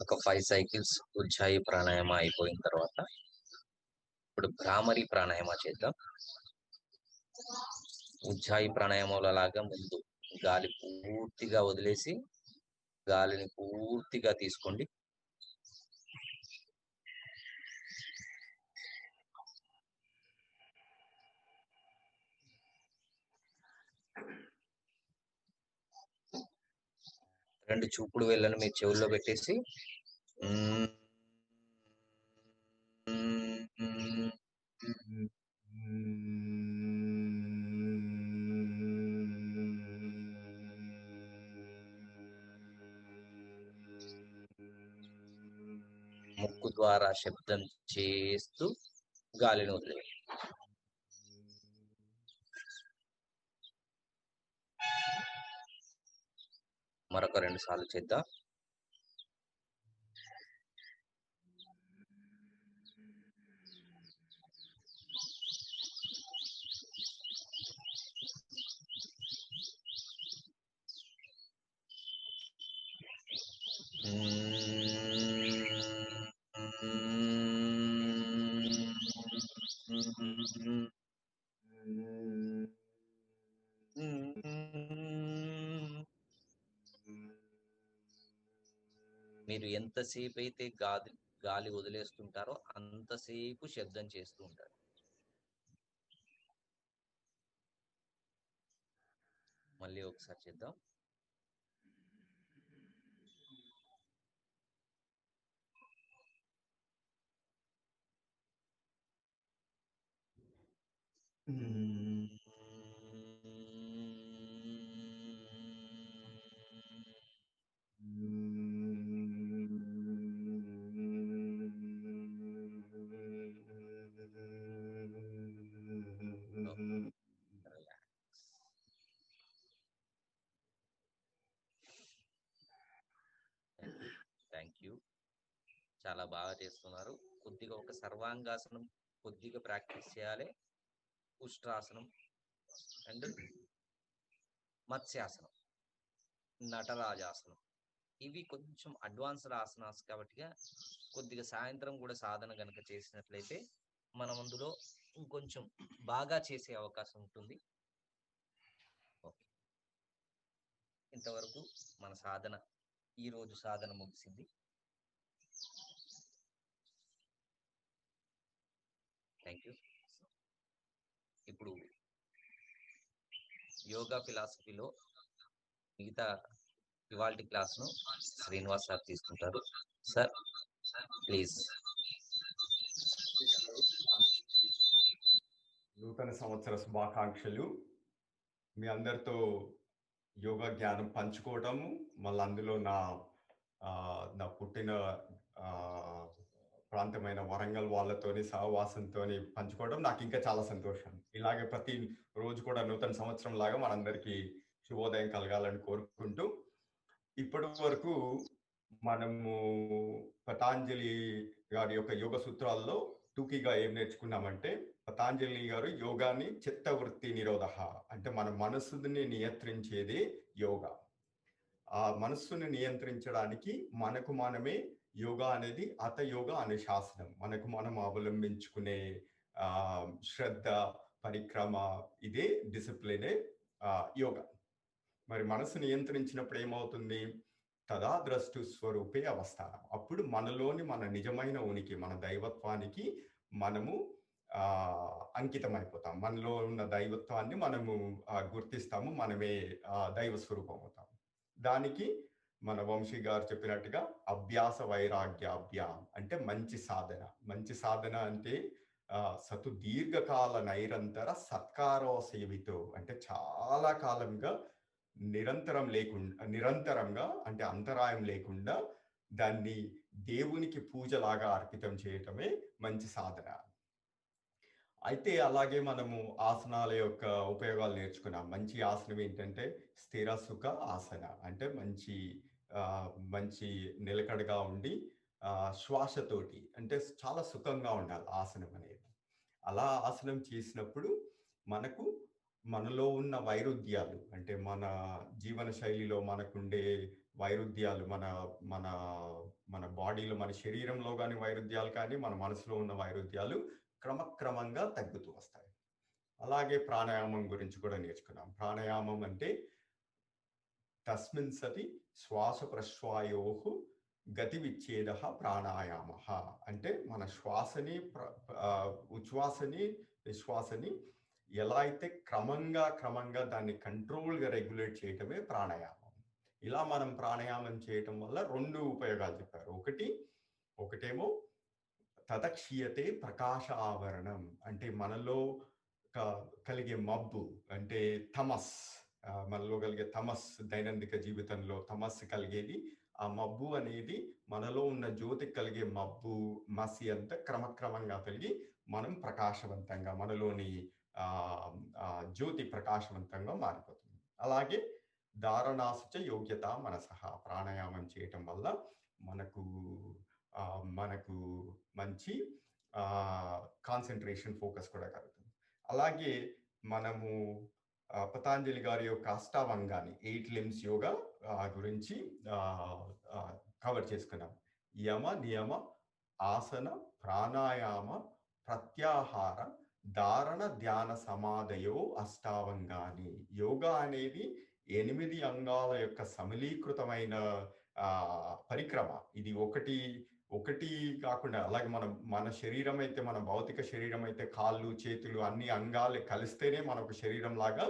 ఒక 5 సైకిల్స్ ఉజ్జాయి ప్రాణాయామ అయిపోయిన తర్వాత ఇప్పుడు భ్రామరి ప్రాణాయామ చేద్దాం. ఉజ్జాయి ప్రాణాయామంలో లాగా ముందు గాలి పూర్తిగా వదిలేసి గాలిని పూర్తిగా తీసుకోండి. రెండు చూపుడు వేళ్ళను మీ చెవుల్లో పెట్టేసి ముక్కు ద్వారా శబ్దం చేస్తూ గాలిని వదిలేయండి. మరొక 2 సార్లు చేద్దాం. మీరు ఎంతసేపు అయితే గాలి వదిలేస్తుంటారో అంతసేపు శబ్దం చేస్తూ ఉంటారు. మళ్ళీ ఒకసారి చేద్దాం. Thank you. చాలా బాగా చేస్తున్నారు. కొద్దిగా ఒక సర్వాంగాసనం కొద్దిగా ప్రాక్టీస్ చేయాలి. ఉష్ట్రాసనం అండ్ మత్స్యాసనం, నటరాజాసనం, ఇవి కొంచెం అడ్వాన్స్డ్ ఆసనాస్ కాబట్టి కొద్దిగా సాయంత్రం కూడా సాధన కనుక చేసినట్లయితే మనం అందులో ఇంకొంచెం బాగా చేసే అవకాశం ఉంటుంది. ఓకే, ఇంతవరకు మన సాధన, ఈరోజు సాధన ముగిసింది. Thank you. ఇప్పుడు యోగా ఫిలాసఫీలో మిగతా ఇవాల్టి క్లాస్ను శ్రీనివాస్ సార్ తీసుకుంటారు. Sir please. నూతన సంవత్సర శుభాకాంక్షలు. మీ అందరితో యోగా జ్ఞానం పంచుకోవటము, మళ్ళీ అందులో నా పుట్టిన ప్రాంతమైన వరంగల్ వాళ్ళతోని సహవాసంతో పంచుకోవడం నాకు ఇంకా చాలా సంతోషం. ఇలాగే ప్రతి రోజు కూడా నూతన సంవత్సరం లాగా మనందరికీ శుభోదయం కలగాలని కోరుకుంటూ, ఇప్పటి వరకు మనము పతాంజలి గారి యొక్క యోగ సూత్రాల్లో టూకీగా ఏం నేర్చుకున్నామంటే, పతాంజలి గారు యోగాని చిత్తవృత్తి నిరోధ, అంటే మన మనస్సుని నియంత్రించేది యోగా. ఆ మనస్సుని నియంత్రించడానికి మనకు మనమే యోగా అనేది అత యోగా అనే శాస్త్రం, మనకు మనం అవలంబించుకునే శ్రద్ధ, పరిక్రమ, ఇదే డిసిప్లినే యోగా. మరి మనసు నియంత్రించినప్పుడు ఏమవుతుంది? తదా ద్రష్టు స్వరూపే అవస్థానం. అప్పుడు మనలోని మన నిజమైన ఉనికి, మన దైవత్వానికి మనము అంకితమైపోతాం. మనలో ఉన్న దైవత్వాన్ని మనము గుర్తిస్తాము, మనమే దైవ స్వరూపం అవుతాం. దానికి మన వంశీ గారు చెప్పినట్టుగా అభ్యాస వైరాగ్యాభ్యాం అంటే మంచి సాధన. మంచి సాధన అంటే సతు దీర్ఘకాల నైరంతర సత్కారో సేవితో, అంటే చాలా కాలంగా నిరంతరంగా అంటే అంతరాయం లేకుండా దాన్ని దేవునికి పూజలాగా అర్పితం చేయటమే మంచి సాధన. అయితే అలాగే మనము ఆసనాల యొక్క ఉపయోగాలు నేర్చుకున్నాం. మంచి ఆసనం ఏంటంటే స్థిర సుఖ ఆసన, అంటే మంచి నిలకడగా ఉండి శ్వాసతోటి, అంటే చాలా సుఖంగా ఉండాలి ఆసనం అనేది. అలా ఆసనం చేసినప్పుడు మనలో ఉన్న వైరుధ్యాలు, అంటే మన జీవన శైలిలో మనకుండే వైరుధ్యాలు, మన బాడీలో, మన శరీరంలో కానీ వైరుధ్యాలు కానీ, మన మనసులో ఉన్న వైరుధ్యాలు క్రమక్రమంగా తగ్గుతూ వస్తాయి. అలాగే ప్రాణాయామం గురించి కూడా నేర్చుకున్నాం. ప్రాణాయామం అంటే తస్మిన్ సతి శ్వాస ప్రశ్వాయోః గతి విచ్ఛేద ప్రాణాయామ, అంటే మన శ్వాసని ఉచ్ఛ్వాసని నిశ్వాసని ఎలా అయితే క్రమంగా దాన్ని కంట్రోల్గా రెగ్యులేట్ చేయటమే ప్రాణాయామం. ఇలా మనం ప్రాణాయామం చేయటం వల్ల 2 ఉపయోగాలు చెప్పారు. ఒకటేమో తదక్షీయతే ప్రకాశ ఆవరణం, అంటే మనలో కలిగే మబ్బు, అంటే తమస్, మనలో కలిగే తమస్, దైనందిక జీవితంలో తమస్ కలిగేది, ఆ మబ్బు అనేది మనలో ఉన్న జ్యోతి కలిగే మబ్బు మసి అంతా క్రమక్రమంగా కలిగి మనం ప్రకాశవంతంగా, మనలోని జ్యోతి ప్రకాశవంతంగా మారిపోతుంది. అలాగే ధారణాసుచ యోగ్యత మనసహ. ప్రాణాయామం చేయటం వల్ల మనకు మనకు మంచి కాన్సన్ట్రేషన్, ఫోకస్ కూడా కలుగుతుంది. అలాగే మనము పతాంజలి గారి యొక్క అష్టావంగాన్ని 8 limbs యోగా గురించి కవర్ చేసుకున్నాం. యమ, నియమ, ఆసన, ప్రాణాయామ, ప్రత్యాహార, ధారణ, ధ్యాన, సమాధయో అష్టావంగాని. యోగా అనేది 8 అంగాల యొక్క సమిలీకృతమైన పరిక్రమ. ఇది ఒకటి కాకుండా, అలాగే మన శరీరం అయితే, మన భౌతిక శరీరం అయితే కాళ్ళు, చేతులు అన్ని అంగాలు కలిస్తేనే మనకు శరీరం లాగా,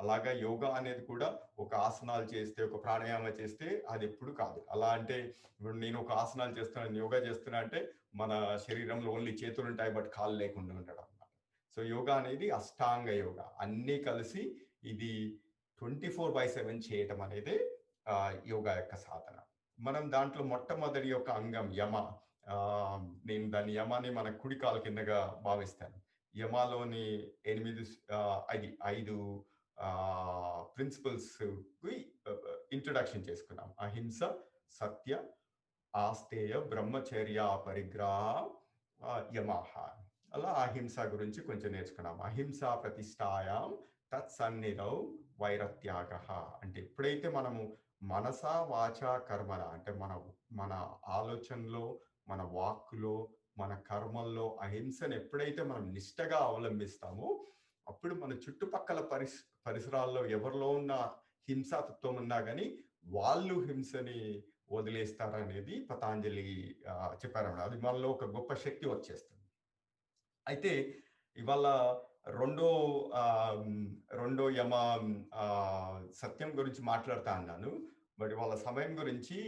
అలాగా యోగా అనేది కూడా ఒక ఆసనాలు చేస్తే, ఒక ప్రాణాయామం చేస్తే అది ఎప్పుడు కాదు. అలా అంటే ఇప్పుడు నేను ఒక ఆసనాలు చేస్తున్నాను, యోగా చేస్తున్నా అంటే మన శరీరంలో ఓన్లీ చేతులు ఉంటాయి బట్ కాళ్ళు లేకుండా ఉండడం అన్నమాట. సో యోగా అనేది అష్టాంగ యోగా, అన్నీ కలిసి ఇది 24/7 చేయటం అనేది యోగా యొక్క సాధన. మనం దాంట్లో మొట్టమొదటి యొక్క అంగం యమ. నేను దాని యమాని మన కుడి కాలు కిందగా భావిస్తాను. యమాలోని 5 ప్రిన్సిపల్స్ ఇంట్రొడక్షన్ చేసుకున్నాం. అహింస, సత్య, ఆస్తేయ, బ్రహ్మచర్య, పరిగ్రహ, యమః. అలా అహింస గురించి కొంచెం నేర్చుకున్నాం. అహింస ప్రతిష్టాయాం తత్సన్నిధౌ వైరత్యాగః. అంటే ఎప్పుడైతే మనము మనస, వాచ, కర్మణ, అంటే మన ఆలోచనలో, మన వాక్కులో, మన కర్మల్లో అహింసను ఎప్పుడైతే మనం నిష్టగా అవలంబిస్తామో అప్పుడు మన చుట్టుపక్కల పరిసరాల్లో ఎవరిలో ఉన్న హింసాతత్వం ఉన్నా కానీ వాళ్ళు హింసని వదిలేస్తారనేది పతాంజలి చెప్పారన్నమాట. అది మనలో ఒక గొప్ప శక్తి వచ్చేస్తుంది. అయితే ఇవాళ రెండో యమ సత్యం గురించి మాట్లాడుతా అన్నాను. బట్ ఇవాళ సమయం గురించి,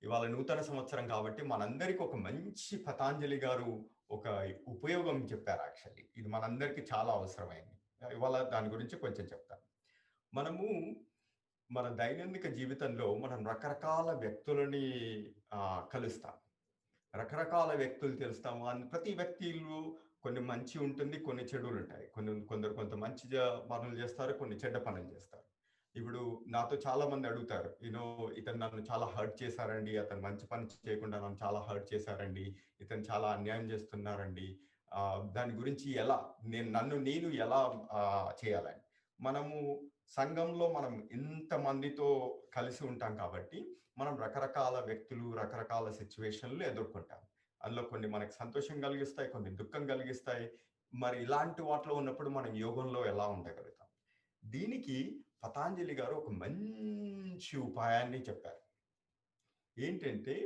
ఇవాళ నూతన సంవత్సరం కాబట్టి మనందరికీ ఒక మంచి పతాంజలి గారు ఒక ఉపయోగం చెప్పారు. యాక్చువల్లీ ఇది మనందరికీ చాలా అవసరమైంది. ఇవాళ దాని గురించి కొంచెం చెప్తాను. మనము మన దైనందిక జీవితంలో మనం రకరకాల వ్యక్తులని కలుస్తాం, రకరకాల వ్యక్తులు తెలుస్తాము. ప్రతి వ్యక్తిలో కొన్ని మంచి ఉంటుంది, కొన్ని చెడులు ఉంటాయి. కొంత మంచి పనులు చేస్తారు, కొన్ని చెడ్డ పనులు చేస్తారు. ఇప్పుడు నాతో చాలా మంది అడుగుతారు, ఇతను నన్ను చాలా హర్ట్ చేశారండి, అతను మంచి పని చేయకుండా నన్ను చాలా హర్ట్ చేశారండి, ఇతను చాలా అన్యాయం చేస్తున్నారండి, దాని గురించి నేను ఎలా చేయాలని. మనము సంఘంలో మనం ఇంతమందితో కలిసి ఉంటాం కాబట్టి మనం రకరకాల వ్యక్తులు, రకరకాల సిచ్యువేషన్లు ఎదుర్కొంటాం. అందులో కొన్ని మనకు సంతోషం కలిగిస్తాయి, కొన్ని దుఃఖం కలిగిస్తాయి. మరి ఇలాంటి వాటిలో ఉన్నప్పుడు మనం యోగంలో ఎలా ఉండగలుగుతాం? దీనికి పతాంజలి గారు ఒక మంచి ఉపాయాన్ని చెప్పారు. ఏంటంటే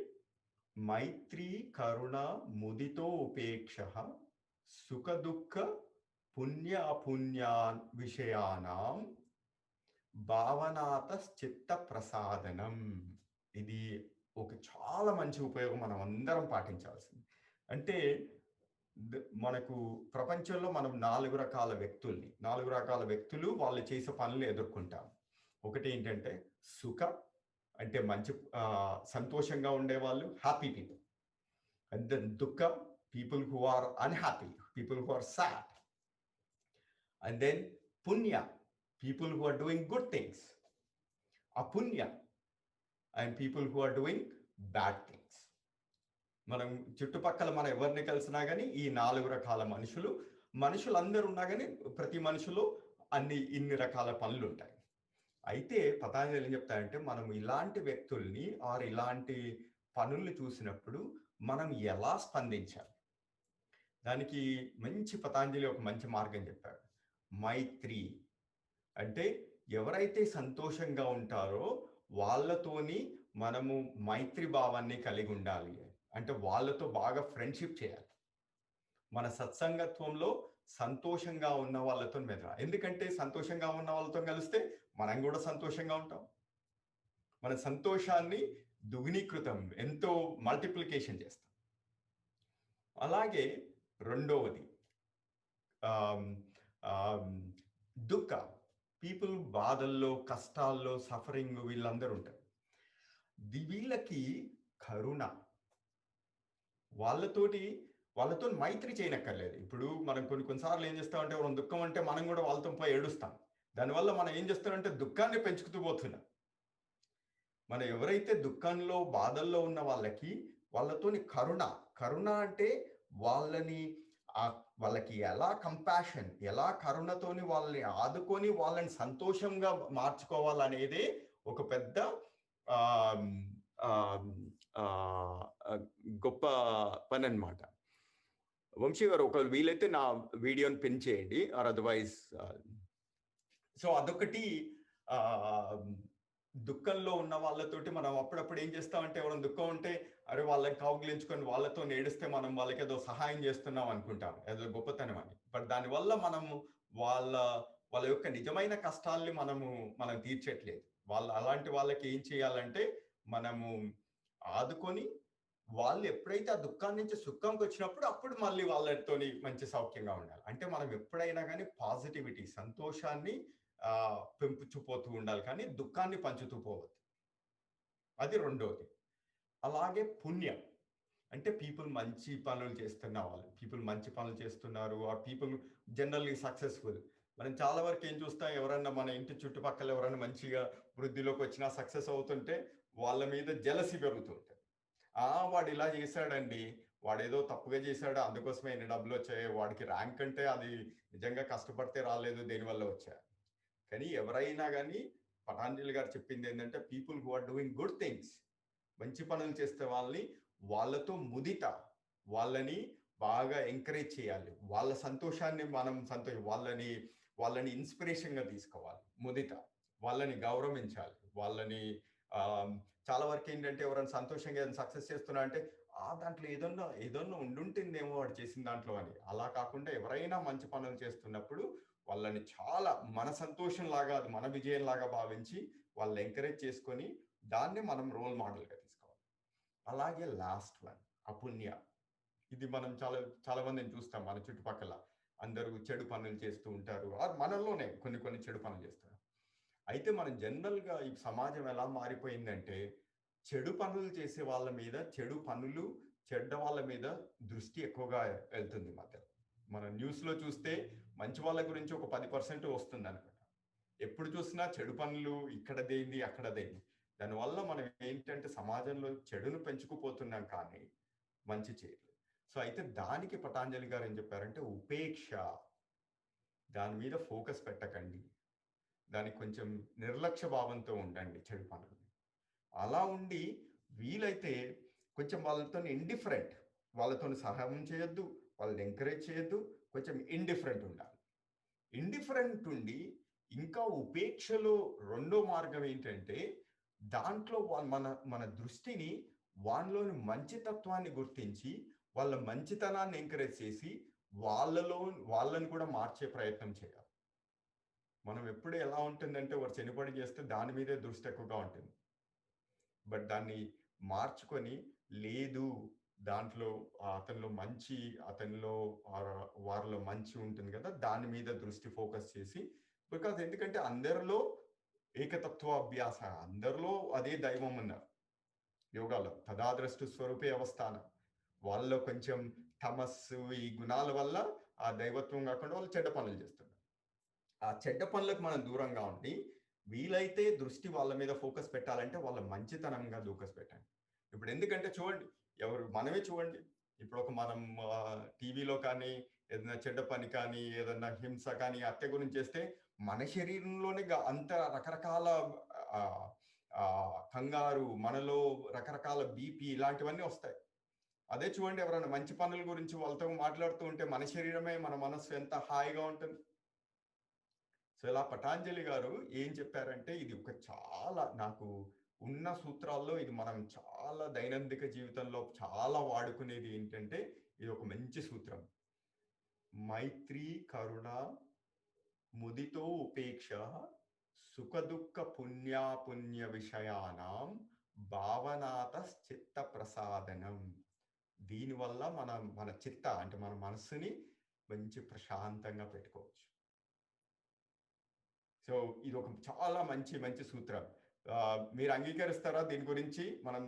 మైత్రి, కరుణ, ముదితో ఉపేక్ష, సుఖ దుఃఖ, పుణ్య అపుణ్యాన్ విషయానాం భావనాత చిత్త ప్రసాదనం. ఇది ఒక చాలా మంచి ఉపయోగం, మనం అందరం పాటించాల్సింది. అంటే మనకు ప్రపంచంలో మనం 4 రకాల వ్యక్తులు వాళ్ళు చేసే పనులు ఎదుర్కొంటాం. ఒకటి ఏంటంటే సుఖ, అంటే మంచి సంతోషంగా ఉండేవాళ్ళు, హ్యాపీ పీపుల్. అండ్ దెన్ దుఃఖ, people who are unhappy, people who are sad. And then పుణ్య, people who are doing good things. Apunya, and people who are doing bad things. మనం చుట్టుపక్కల మనం ఎవరిని కలిసినా కానీ ఈ 4 రకాల మనుషులందరూ ఉన్నా కానీ ప్రతి మనుషులు ఇన్ని రకాల పనులు ఉంటాయి. అయితే పతాంజలి ఏం చెప్తారంటే మనం ఇలాంటి వ్యక్తుల్ని ఇలాంటి పనుల్ని చూసినప్పుడు మనం ఎలా స్పందించాలి, దానికి పతాంజలి ఒక మంచి మార్గం చెప్పారు. మైత్రి అంటే ఎవరైతే సంతోషంగా ఉంటారో వాళ్ళతోని మనము మైత్రి భావాన్ని కలిగి ఉండాలి. అంటే వాళ్ళతో బాగా ఫ్రెండ్షిప్ చేయాలి. మన సత్సంగత్వంలో సంతోషంగా ఉన్న వాళ్ళతో మెదలాలి. ఎందుకంటే సంతోషంగా ఉన్న వాళ్ళతో కలిస్తే మనం కూడా సంతోషంగా ఉంటాం. మన సంతోషాన్ని దుగునీకృతం, ఎంతో మల్టిప్లికేషన్ చేస్తాం. అలాగే రెండవది దుఃఖ, పీపుల్ బాధల్లో, కష్టాల్లో, సఫరింగ్ వీళ్ళందరూ ఉంటారు. వీళ్ళకి కరుణ, వాళ్ళతో మైత్రి చేయనక్కర్లేదు. ఇప్పుడు మనం కొన్నిసార్లు ఏం చేస్తామంటే మనం దుఃఖం అంటే మనం కూడా వాళ్ళతో పోయి ఏడుస్తాం. దానివల్ల మనం ఏం చేస్తామంటే దుఃఖాన్ని పెంచుకుతూ పోతున్నాం. మనం ఎవరైతే దుఃఖంలో బాధల్లో ఉన్న వాళ్ళకి వాళ్ళతోని కరుణ అంటే వాళ్ళని వాళ్ళకి ఎలా కంపాషన్, ఎలా కరుణతోని వాళ్ళని ఆదుకొని వాళ్ళని సంతోషంగా మార్చుకోవాలనేదే ఒక పెద్ద ఆ, ఆ, ఆ, ఆ, గొప్ప పని అన్నమాట. వంశీ గారు ఒకవేళ వీలైతే నా వీడియోని పిన్ చేయండి, ఆర్ అదర్వైజ్. సో అదొకటి. ఆ, దుఃఖంలో ఉన్న వాళ్ళతోటి మనం అప్పుడప్పుడు ఏం చేస్తామంటే, ఎవరైనా దుఃఖం ఉంటే అరే వాళ్ళని కౌగిలించుకొని వాళ్ళతో ఏడిస్తే మనం వాళ్ళకి ఏదో సహాయం చేస్తున్నాం అనుకుంటాం, ఏదో గొప్పతనం అని. బట్ దానివల్ల మనము వాళ్ళ వాళ్ళ యొక్క నిజమైన కష్టాల్ని మనం తీర్చట్లేదు. అలాంటి వాళ్ళకి ఏం చేయాలంటే మనము ఆదుకొని, వాళ్ళు ఎప్పుడైతే ఆ దుఃఖాన్ని నుంచి సుఖంకి వచ్చినప్పుడు అప్పుడు మళ్ళీ వాళ్ళతోని మంచి సౌఖ్యంగా ఉండాలి. అంటే మనం ఎప్పుడైనా కానీ పాజిటివిటీ, సంతోషాన్ని పెంచుపోతూ ఉండాలి, కానీ దుఃఖాన్ని పంచుతూ పోవద్దు. అది రెండోది. అలాగే పుణ్యం అంటే పీపుల్ మంచి పనులు చేస్తున్న వాళ్ళు, పీపుల్ మంచి పనులు చేస్తున్నారు, ఆ పీపుల్ జనరల్లీ సక్సెస్ఫుల్. మనం చాలా వరకు ఏం చూస్తాం, ఎవరన్నా మన ఇంటి చుట్టుపక్కల ఎవరన్నా మంచిగా వృద్ధిలోకి వచ్చినా సక్సెస్ అవుతుంటే వాళ్ళ మీద జెలసీ పెరుగుతుంటుంది. వాడు ఇలా చేశాడండి, వాడేదో తప్పుగా చేశాడు, అందుకోసమే ఎన్ని డబ్బులు వచ్చాయి, వాడికి ర్యాంక్ అంటే అది నిజంగా కష్టపడితే రాలేదు, దేనివల్ల వచ్చాయి. కానీ ఎవరైనా కానీ పతాంజలి గారు చెప్పింది ఏంటంటే, people who are doing good things, మంచి పనులు చేస్తే వాళ్ళతో వాళ్ళని బాగా ఎంకరేజ్ చేయాలి. వాళ్ళ సంతోషాన్ని వాళ్ళని ఇన్స్పిరేషన్ గా తీసుకోవాలి. వాళ్ళని గౌరవించాలి. వాళ్ళని చాలా వరకు ఏంటంటే, ఎవరైనా సంతోషంగా సక్సెస్ చేస్తున్నా అంటే దాంట్లో ఏదన్నా ఉండుంటుందేమో వాడు చేసిన దాంట్లో అని. అలా కాకుండా ఎవరైనా మంచి పనులు చేస్తున్నప్పుడు వాళ్ళని చాలా మన సంతోషం లాగా, అది మన విజయం లాగా భావించి వాళ్ళని ఎంకరేజ్ చేసుకొని దాన్ని మనం రోల్ మోడల్గా తీసుకోవాలి. అలాగే లాస్ట్ వన్, అపుణ్య. ఇది మనం చాలా చాలా మందిని చూస్తాం మన చుట్టుపక్కల. అందరూ చెడు పనులు చేస్తూ ఉంటారు, మనలోనే కొన్ని చెడు పనులు చేస్తారు. అయితే మనం జనరల్గా ఈ సమాజం ఎలా మారిపోయిందంటే, చెడు పనులు చేసే వాళ్ళ మీద, చెడ్డ వాళ్ళ మీద దృష్టి ఎక్కువగా వెళ్తుంది మధ్యలో. మన న్యూస్లో చూస్తే మంచి వాళ్ళ గురించి ఒక 10% వస్తుంది అనుకుంటా. ఎప్పుడు చూసినా చెడు పనులు, ఇక్కడదేంది అక్కడదేంది. దానివల్ల మనం ఏంటంటే సమాజంలో చెడును పెంచుకుపోతున్నాం కానీ మంచి చేయలేదు. సో అయితే దానికి పతాంజలి గారు ఏం చెప్పారంటే, ఉపేక్ష, దాని మీద ఫోకస్ పెట్టకండి, దానికి కొంచెం నిర్లక్ష్య భావంతో ఉండండి చెడు పనులు. అలా ఉండి వీలైతే కొంచెం వాళ్ళతో ఇండిఫరెంట్, వాళ్ళతో సహాయం చేయొద్దు, వాళ్ళని ఎంకరేజ్ చేయొద్దు, కొంచెం ఇండిఫరెంట్ ఉండాలి. ఇండిఫరెంట్ ఉండి ఇంకా ఉపేక్షలో రెండో మార్గం ఏంటంటే, దాంట్లో మన దృష్టిని వాళ్ళలోని మంచితత్వాన్ని గుర్తించి వాళ్ళ మంచితనాన్ని ఎంకరేజ్ చేసి వాళ్ళని కూడా మార్చే ప్రయత్నం చేయాలి. మనం ఎప్పుడు ఎలా ఉంటుందంటే, వారు చనిపడి చేస్తే దాని మీదే దృష్టి ఎక్కువగా ఉంటుంది. బట్ దాన్ని మార్చుకొని, లేదు దాంట్లో వారిలో మంచి ఉంటుంది కదా, దాని మీద దృష్టి ఫోకస్ చేసి, బికాజ్ ఎందుకంటే అందరిలో ఏకతత్వ అభ్యాస, అందరిలో అదే దైవం ఉన్నారు యోగాలో. తదాద్రష్టు స్వరూపే అవస్థానం. వాళ్ళలో కొంచెం తమస్సు, ఈ గుణాల వల్ల ఆ దైవత్వం కాకుండా వాళ్ళు చెడ్డ పనులు చేస్తున్నారు. ఆ చెడ్డ పనులకు మనం దూరంగా ఉండి వీలైతే దృష్టి వాళ్ళ మీద ఫోకస్ పెట్టాలంటే వాళ్ళ మంచితనంగా ఫోకస్ పెట్టండి. ఇప్పుడు ఎందుకంటే చూడండి, మనమే చూడండి, ఇప్పుడు మనం టీవీలో కానీ ఏదైనా చెడ్డ పని కానీ, ఏదైనా హింస కానీ, హత్య గురించి చేస్తే మన శరీరంలోనే అంత రకరకాల కంగారు, మనలో రకరకాల బీపీ ఇలాంటివన్నీ వస్తాయి. అదే చూడండి, ఎవరైనా మంచి పనుల గురించి వాళ్ళతో మాట్లాడుతూ ఉంటే మన శరీరమే, మన మనస్సు ఎంత హాయిగా ఉంటుంది. సో ఇలా పతాంజలి గారు ఏం చెప్పారంటే, ఇది ఒక చాలా నాకు ఉన్న సూత్రాల్లో ఇది మనం చాలా దైనందిక జీవితంలో చాలా వాడుకునేది ఏంటంటే, ఇది ఒక మంచి సూత్రం. మైత్రి కరుణ ముదితో ఉపేక్ష సుఖ దుఃఖ పుణ్యాపుణ్య విషయానాం భావనాత చిత్త ప్రసాదనం. దీనివల్ల మన చిత్త అంటే మన మనస్సుని మంచి ప్రశాంతంగా పెట్టుకోవచ్చు. సో ఇది ఒక చాలా మంచి సూత్రం. మీరు అంగీకరిస్తారా దీని గురించి? మనం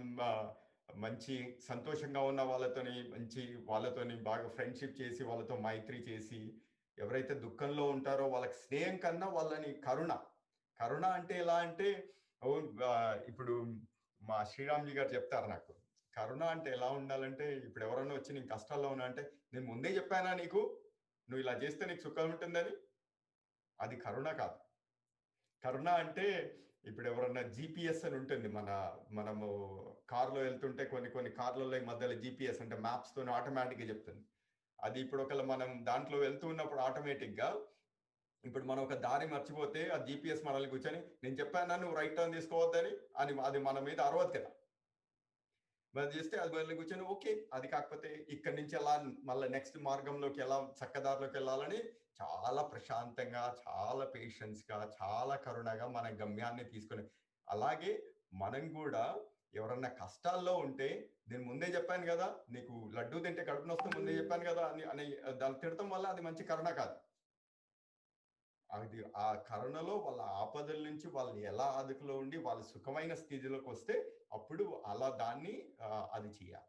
మంచి సంతోషంగా ఉన్న వాళ్ళతోని బాగా ఫ్రెండ్షిప్ చేసి, వాళ్ళతో మైత్రి చేసి, ఎవరైతే దుఃఖంలో ఉంటారో వాళ్ళకి స్నేహం కన్నా వాళ్ళని కరుణ అంటే ఎలా అంటే, అవును. ఇప్పుడు మా శ్రీరామ్‌జీ గారు చెప్తారు నాకు. కరుణ అంటే ఎలా ఉండాలంటే, ఇప్పుడు ఎవరన్నా వచ్చి నేను కష్టాల్లో ఉన్నా అంటే, "నేను ముందే చెప్పానా నీకు? నువ్వు ఇలా చేస్తే నీకు సుఖం ఉంటుందని?" అది కరుణ కాదు. కరుణ అంటే ఇప్పుడు ఎవరన్నా జీపీఎస్ అని ఉంటుంది. మనము కార్‌లో వెళ్తుంటే కొన్ని కార్‌లలో ఈ మధ్యలో జీపీఎస్ అంటే మ్యాప్స్‌తోని ఆటోమేటిక్‌గా చెప్తుంది. అది ఇప్పుడు ఒకవేళ మనం దాంట్లో వెళ్తూ ఉన్నప్పుడు ఆటోమేటిక్‌గా ఇప్పుడు మనం ఒక దారి మర్చిపోతే ఆ జీపీఎస్ మనల్ని కూర్చొని, "నేను చెప్పానా నువ్వు రైట్ టర్న్ తీసుకోవద్దని" అని అది మన మీద అరవదు కదా! మరి చేస్తే అది మళ్ళీ కూర్చొని ఓకే. అది కాకపోతే ఇక్కడి నుంచి ఎలా మళ్ళా నెక్స్ట్ మార్గంలోకి ఎలా చక్కదారిలోకెళ్ళాలని చాలా ప్రశాంతంగా, చాలా పేషెన్స్‌గా, చాలా కరుణగా మన గమ్యాన్ని తీసుకొని అలాగే మనం గూడా ఎవరన్నా కష్టాల్లో ఉంటే, "నేను ముందే చెప్పాను గదా! నీకు లడ్డూ తింటే కడుపు నొస్తే ముందే చెప్పాను గదా!" అని దాన్ని తిడతం వల్ల అది మంచి కరుణ కాదు. అది ఆ కరుణలో వాళ్ళ ఆపదల నుంచి వాళ్ళు ఎలా అదుపులో ఉండి వాళ్ళు సుఖమైన స్థితిలోకొస్తే అప్పుడు అలా దాన్ని అది చేయాలి.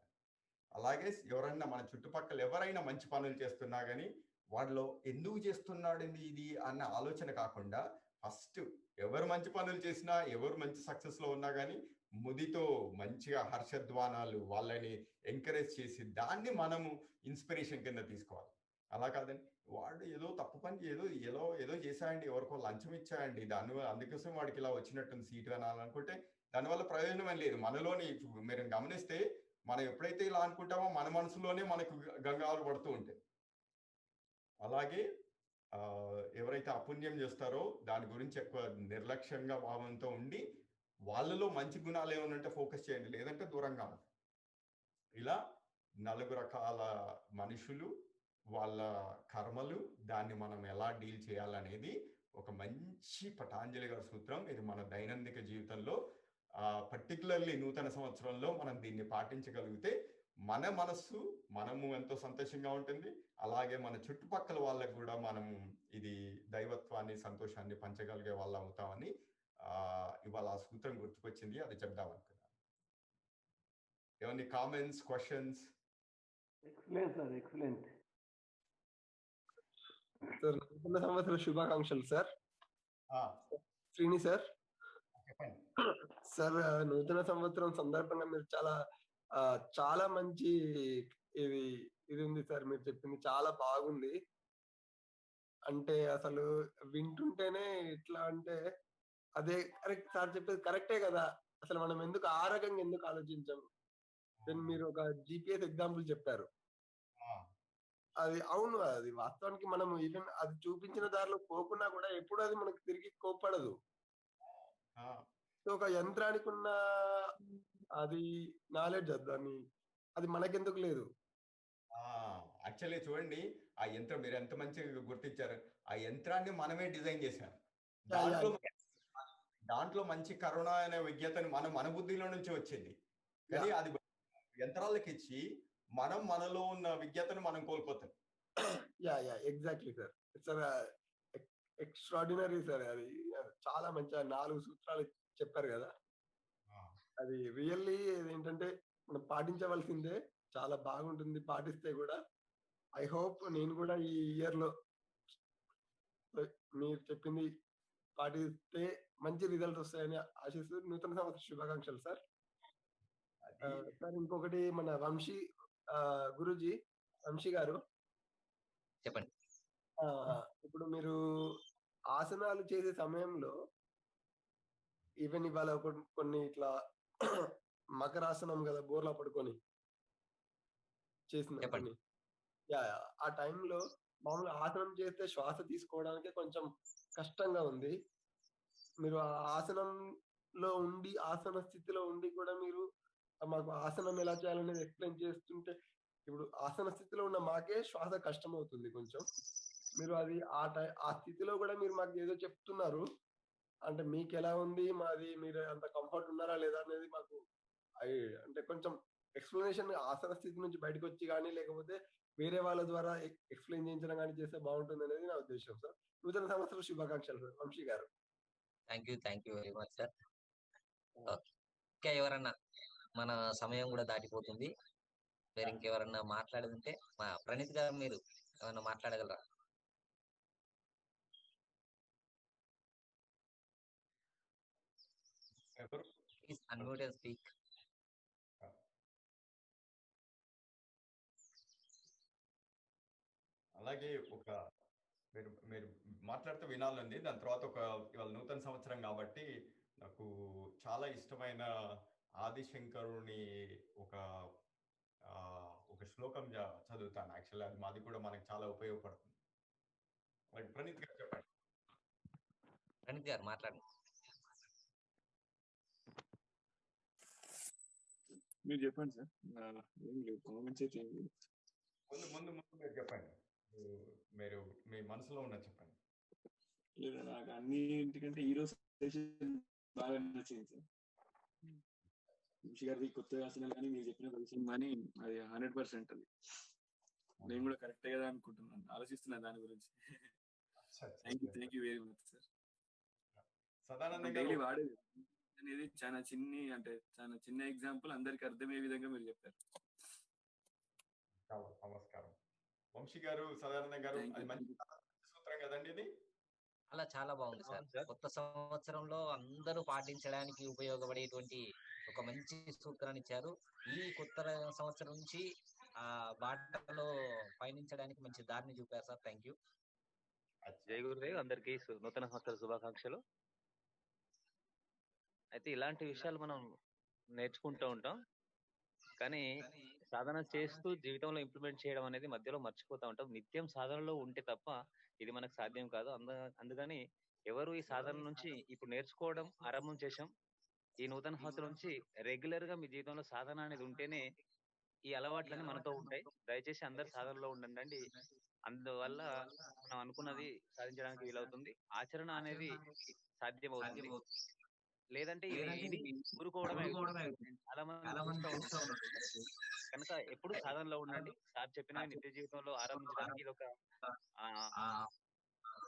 అలాగే ఎవరన్నా మన చుట్టుపక్కల ఎవరైనా మంచి పనులు చేస్తున్నా గాని, వాడిలో ఎందుకు చేస్తున్నాడండి ఇది అన్న ఆలోచన కాకుండా, ఫస్ట్ ఎవరు మంచి పనులు చేసినా, ఎవరు మంచి సక్సెస్‌లో ఉన్నా గాని, ముదితో మంచిగా హర్షధ్వానాలు వాళ్ళని ఎంకరేజ్ చేసి, దాన్ని మనము ఇన్‌స్పిరేషన్ కింద తీసుకోవాలి. అలా కాదండి, వాడు ఏదో తప్పు పని ఏదో చేశాడండి. ఎవరికో లంచం ఇచ్చాడండి. అందుకోసం వాడికి ఇలా వచ్చినట్టుంది సీటు అనాలనుకుంటే, దానివల్ల ప్రయోజనం ఏం లేదు. మనలోని మీరు గమనిస్తే మనం ఎప్పుడైతే ఇలా అనుకుంటామో మన మనసులోనే మనకు గంగాలు పడుతూ ఉంటాయి. అలాగే ఎవరైతే అపుణ్యం చేస్తారో దాని గురించి ఎక్కువ నిర్లక్ష్యంగా భావంతో ఉండి, వాళ్ళలో మంచి గుణాలు ఏమైనా ఉంటే ఫోకస్ చేయండి. లేదంటే దూరంగా ఉండండి. ఇలా 4 రకాల మనుషులు, వాళ్ళ కర్మలు, దాన్ని మనం ఎలా డీల్ చేయాలనేది ఒక మంచి పతాంజలి గారి సూత్రం. ఇది మన దైనందిక జీవితంలో పర్టిక్యులర్లీ నూతన సంవత్సరంలో మనం దీన్ని పాటించగలిగితే మన మనస్సు మనము ఎంతో సంతోషంగా ఉంటుంది. అలాగే మన చుట్టుపక్కల వాళ్ళకి కూడా మనము ఇది దైవత్వాన్ని, సంతోషాన్ని పంచగలిగే వాళ్ళం అవుతామని ఇవాళ ఆ సూత్రం గుర్తుకొచ్చింది. అది చెప్దామనుకున్నాను. ఏమన్నా comments, questions? Excellent sir, excellent sir. నూతన సంవత్సర శుభాకాంక్షలు సార్. శ్రీని సార్. చెప్పండి సార్, నూతన సంవత్సరం సందర్భంగా మీరు చాలా మంచి ఇది ఇది ఉంది సార్. మీరు చెప్పింది చాలా బాగుంది. అంటే అసలు వింటుంటేనే ఇట్లా అంటే అదే కరెక్ట్ సార్ చెప్పేది కరెక్టే కదా. అసలు మనం ఎందుకు ఆ రకంగా ఎందుకు ఆలోచించాము. దెన్ మీరు ఒక జీపీఎస్ ఎగ్జాంపుల్ చెప్పారు. అది అవును. అది వాస్తవానికి మనం ఈవెన్ అది చూపించిన దారిలో పోకున్నా కూడా ఎప్పుడు అది మనకు తిరిగి కోప్పడదు. సో ఒక యంత్రానికి ఉన్న అది నాలెడ్జ్ అది మనకెందుకు లేదు. యాక్చువల్లీ చూడండి, ఆ యంత్రం మీరు ఎంత మంచిగా గుర్తించారు. ఆ యంత్రాన్ని మనమే డిజైన్ చేశాం. దాంట్లో మంచి కరుణ అనే విజ్ఞతని మన బుద్ధిలో నుంచి వచ్చింది. కానీ అది యంత్రాలకు ఇచ్చి మనలో ఉన్న విజ్ఞతను మనం కోల్పోతాం. Exactly sir. It's extraordinary sir. అది చాలా మంచిగా 4 సూత్రాలు చెప్పారు కదా. అది రియల్లీ ఏంటంటే మనం పాటించవలసిందే. చాలా బాగుంటుంది పాటిస్తే కూడా. ఐ హోప్ నేను కూడా ఈ ఇయర్ లో మీరు చెప్పింది పాటిస్తే మంచి రిజల్ట్ వస్తాయని ఆశిస్తూ నూతన సంవత్సర శుభాకాంక్షలు సార్. సార్ ఇంకొకటి మన గురూజీ వంశీ గారు చెప్పండి. ఇప్పుడు మీరు ఆసనాలు చేసే సమయంలో ఈవెన్ ఇవాళ కొన్ని ఇట్లా మకరాసనం కదా, బోర్లా పడుకొని చేసిన కొన్ని ఆ టైంలో మామూలుగా ఆసనం చేస్తే శ్వాస తీసుకోవడానికి కొంచెం కష్టంగా ఉంది. మీరు ఆ ఆసనంలో ఉండి ఆసన స్థితిలో ఉండి కూడా మీరు మాకు ఆసనం ఎలా చేయాలనేది ఎక్స్ప్లెయిన్ చేస్తుంటే, ఇప్పుడు ఆసన స్థితిలో ఉన్న మాకే శ్వాస కష్టం అవుతుంది కొంచెం. మీరు అది ఆ స్థితిలో కూడా మీరు మాకు ఏదో చెప్తున్నారు. అంటే మీకు ఎలా ఉంది, మీరు అంత కంఫర్ట్ ఉన్నారా లేదా అనేది మాకు అంటే కొంచెం ఎక్స్ప్లెనేషన్ ఆసన స్థితి నుంచి బయటకు వచ్చి కానీ లేకపోతే వేరే వాళ్ళ ద్వారా ఎక్స్ప్లెయిన్ చేయించడం కానీ చేస్తే బాగుంటుంది అనేది నా ఉద్దేశం సార్. నూతన సంవత్సర శుభాకాంక్షలు సార్ వంశీ గారు. Thank you very much sir. ఇంకా ఎవరన్నా, మన సమయం కూడా దాటిపోతుంది. మీరు ఇంకెవరన్నా మాట్లాడేది ఉంటే మా ప్రణీత్ గారు మీరు ఏమన్నా మాట్లాడగలరా? ఎవరు Please unmute and speak. అలాగే మీరు మీరు మాట్లాడితే వినాలండి. దాని తర్వాత ఇవాళ నూతన సంవత్సరం కాబట్టి నాకు చాలా ఇష్టమైన ఆదిశంకరుని ఒక ఒక శ్లోకం చదువుతాను. యాక్చువల్లీ అది మాది కూడా మనకు చాలా ఉపయోగపడుతుంది. ప్రణీత్ గారు చెప్పండి. ప్రణీత్ గారు మాట్లాడండి. మీరు చెప్పండి సార్. ఏం లేదు, కామెంట్స్ అయితే ఏం లేదు. ముందు మీరు చెప్పండి. మీరు మీ మనసులో ఉన్నది చెప్పండి. లేదా నాకు అన్నింటికంటే ఈరోజు సెషన్ బాగా నచ్చింది సార్. వంశీ గారిది కొత్తగా ఆసనాలు కానీ మీరు చెప్పిన విషయం కానీ అది 100% అది నేను కూడా కరెక్టే కదా అనుకుంటున్నాను, ఆలోచిస్తున్నాను దాని గురించి. Thank you very much sir. Sadananda daily వాడేది అనేది చాలా చిన్న ఎగ్జాంపుల్, అందరికి అర్థమయ్యే విధంగా మీరు చెప్పారు. నమస్కారం. వంశీ గారు, సదానంద గారు, అది మంచి సూత్రం కదండి ఇది. చాలా బాగుంది సార్. కొత్త సంవత్సరంలో అందరూ పాటించడానికి ఉపయోగపడేటువంటి ఒక మంచి సూత్రాన్ని ఇచ్చారు. ఈ కొత్త సంవత్సరం నుంచి ఆ బాటలో పయనించడానికి మంచి దారిని చూపారు సార్. Thank you. జై గురుదేవ్. అందరికీ నూతన సంవత్సర శుభాకాంక్షలు. అయితే ఇలాంటి విషయాలు మనం నేర్చుకుంటూ ఉంటాం, కానీ సాధన చేస్తూ జీవితంలో ఇంప్లిమెంట్ చేయడం అనేది మధ్యలో మర్చిపోతూ ఉంటాం. నిత్యం సాధనలో ఉంటే తప్ప ఇది మనకు సాధ్యం కాదు. అందుకని ఎవరు ఈ సాధన నుంచి ఇప్పుడు నేర్చుకోవడం ఆరంభం చేశాం, ఈ నూతన సంవత్సరం నుంచి రెగ్యులర్ గా మీ జీవితంలో సాధన అనేది ఉంటేనే ఈ అలవాట్లన్నీ మనతో ఉంటాయి. దయచేసి అందరు సాధనలో ఉండండి. అందువల్ల మనం అనుకున్నది సాధించడానికి వీలవుతుంది. ఆచరణ అనేది సాధ్యమవుతుంది. లేదంటే ఇది ఊరుకోవడమే. చాలా మంది కనుక ఎప్పుడు సాధనలో ఉండండి. సార్ చెప్పిన నిత్య జీవితంలో ఆరంభించడానికి ఇది ఒక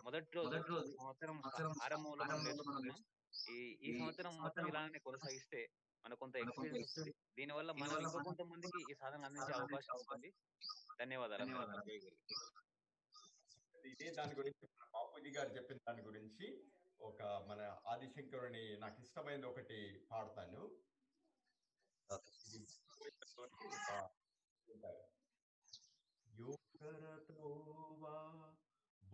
మొదటి రోజు సంవత్సరం ఆరంభంలో మనం నేర్చుకుంటున్నాం. ఈ సంవత్సరం మొత్తం ఇలానే కొనసాగిస్తే మనకు కొంత ఎక్స్పీరియన్స్ వస్తుంది. దీనివల్ల మనం ఇంకో కొంతమందికి ఈ సాధన అందించే అవకాశం ఉంటుంది. ధన్యవాదాలు. ఇదే దాని గురించి బాపూజీ గారు చెప్పిన దాని గురించి మన ఆదిశంకరుని నాకు ఇష్టమైనది ఒకటి పాడతాను. యోగరతోవా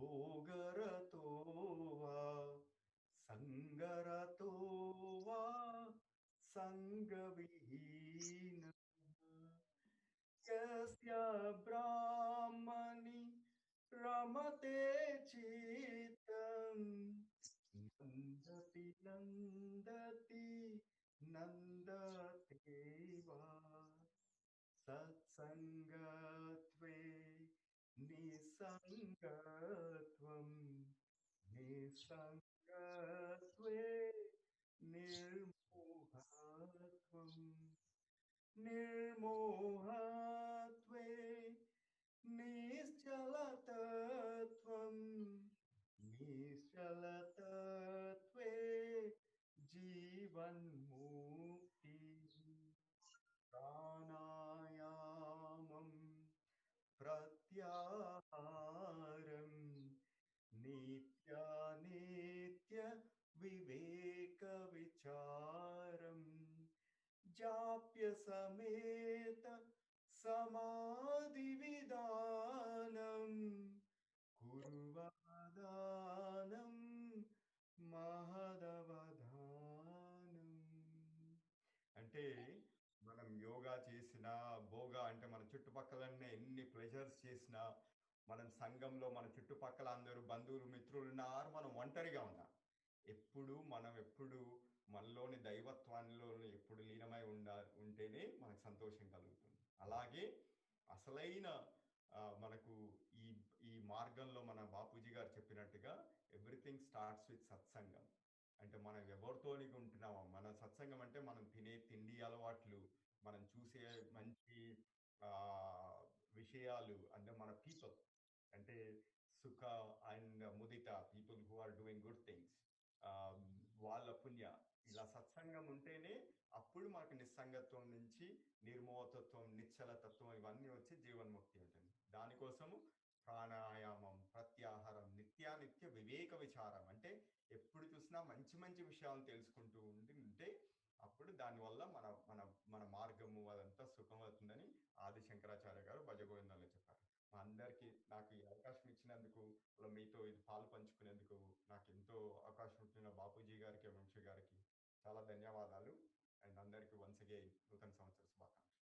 భోగరతోవా సంగరతోవా సంగవిహీన యస్య బ్రాహ్మణి రమతే చిత్తం నందతేవా సత్సంగత్వే నిసంగత్వం నిసంగత్వే నిర్మోహత్వం నిర్మోహత్వే నిశ్చలతత్వం నిశ్చలతత్వే జీవన్ముక్తి ప్రాణాయామం ప్రత్యాహారం నిత్య వివేక విచారం జాప్య సమేత సమాధి విధానం కుర్వదానం మహదవధానం. అంటే మనం యోగా చేసినా, భోగా అంటే మన చుట్టుపక్కలనే ఎన్ని ప్రెషర్స్ చేసినా, మనం సంఘంలో మన చుట్టుపక్కల అందరూ బంధువులు మిత్రులు ఉన్నారు, మనం ఒంటరిగా ఉన్నాం. ఎప్పుడు మనలోని దైవత్వంలో ఎప్పుడు లీనమై ఉంటేనే మనకు సంతోషం కలుగుతుంది. అలాగే అసలైన మనకు ఈ మార్గంలో మన బాపూజీ గారు చెప్పినట్టుగా ఎవ్రీథింగ్ స్టార్ట్స్ విత్ సత్సంగం. అంటే మనం ఎవరితోని ఉంటున్నామో, మన సత్సంగం అంటే మనం తినే తిండి అలవాట్లు, మనం చూసే మంచి విషయాలు, అంటే మన పీపుల్ అంటే సుఖ అండ్ ముదిత people who are doing good things, వాళ్ళ పుణ్య, ఇలా సత్సంగం ఉంటేనే అప్పుడు మనకు నిస్సంగత్వం నుంచి నిర్మోహతత్వం, నిశ్చలతత్వం ఇవన్నీ వచ్చి జీవన్ముక్తి ఉంటుంది. దానికోసము ప్రాణాయామం, ప్రత్యాహారం, నిత్య వివేక విచారం, అంటే ఎప్పుడు చూసినా మంచి విషయాలను తెలుసుకుంటూ ఉంటే సుఖమవుతుందని ఆది శంకరాచార్య గారు భజగోవిందంలో చెప్పారు. మా అందరికీ నాకు ఈ అవకాశం ఇచ్చినందుకు, మీతో ఇది పాలు పంచుకునేందుకు నాకు ఎంతో అవకాశం ఇచ్చిన బాపూజీ గారికి, వంశీ గారికి చాలా ధన్యవాదాలు. అండ్ అందరికీ వన్స్ అగైన్ నూతన సంవత్సర శుభాకాంక్షలు.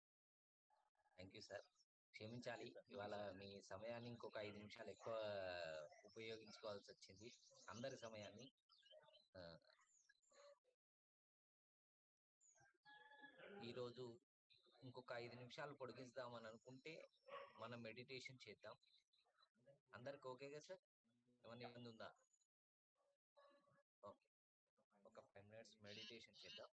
Thank you sir. క్షమించాలి, ఇవాళ మీ సమయాన్ని ఇంకొక 5 నిమిషాలు ఎక్కువ ఉపయోగించుకోవాల్సి వచ్చింది, అందరి సమయాన్ని. ఈరోజు ఇంకొక 5 నిమిషాలు పొడిగిస్తామని అనుకుంటే మనం మెడిటేషన్ చేద్దాం. అందరికి ఓకే కదా సార్? ఏమన్నా ఇబ్బంది ఉందా? ఓకే, ఒక 5 minutes మెడిటేషన్ చేద్దాం.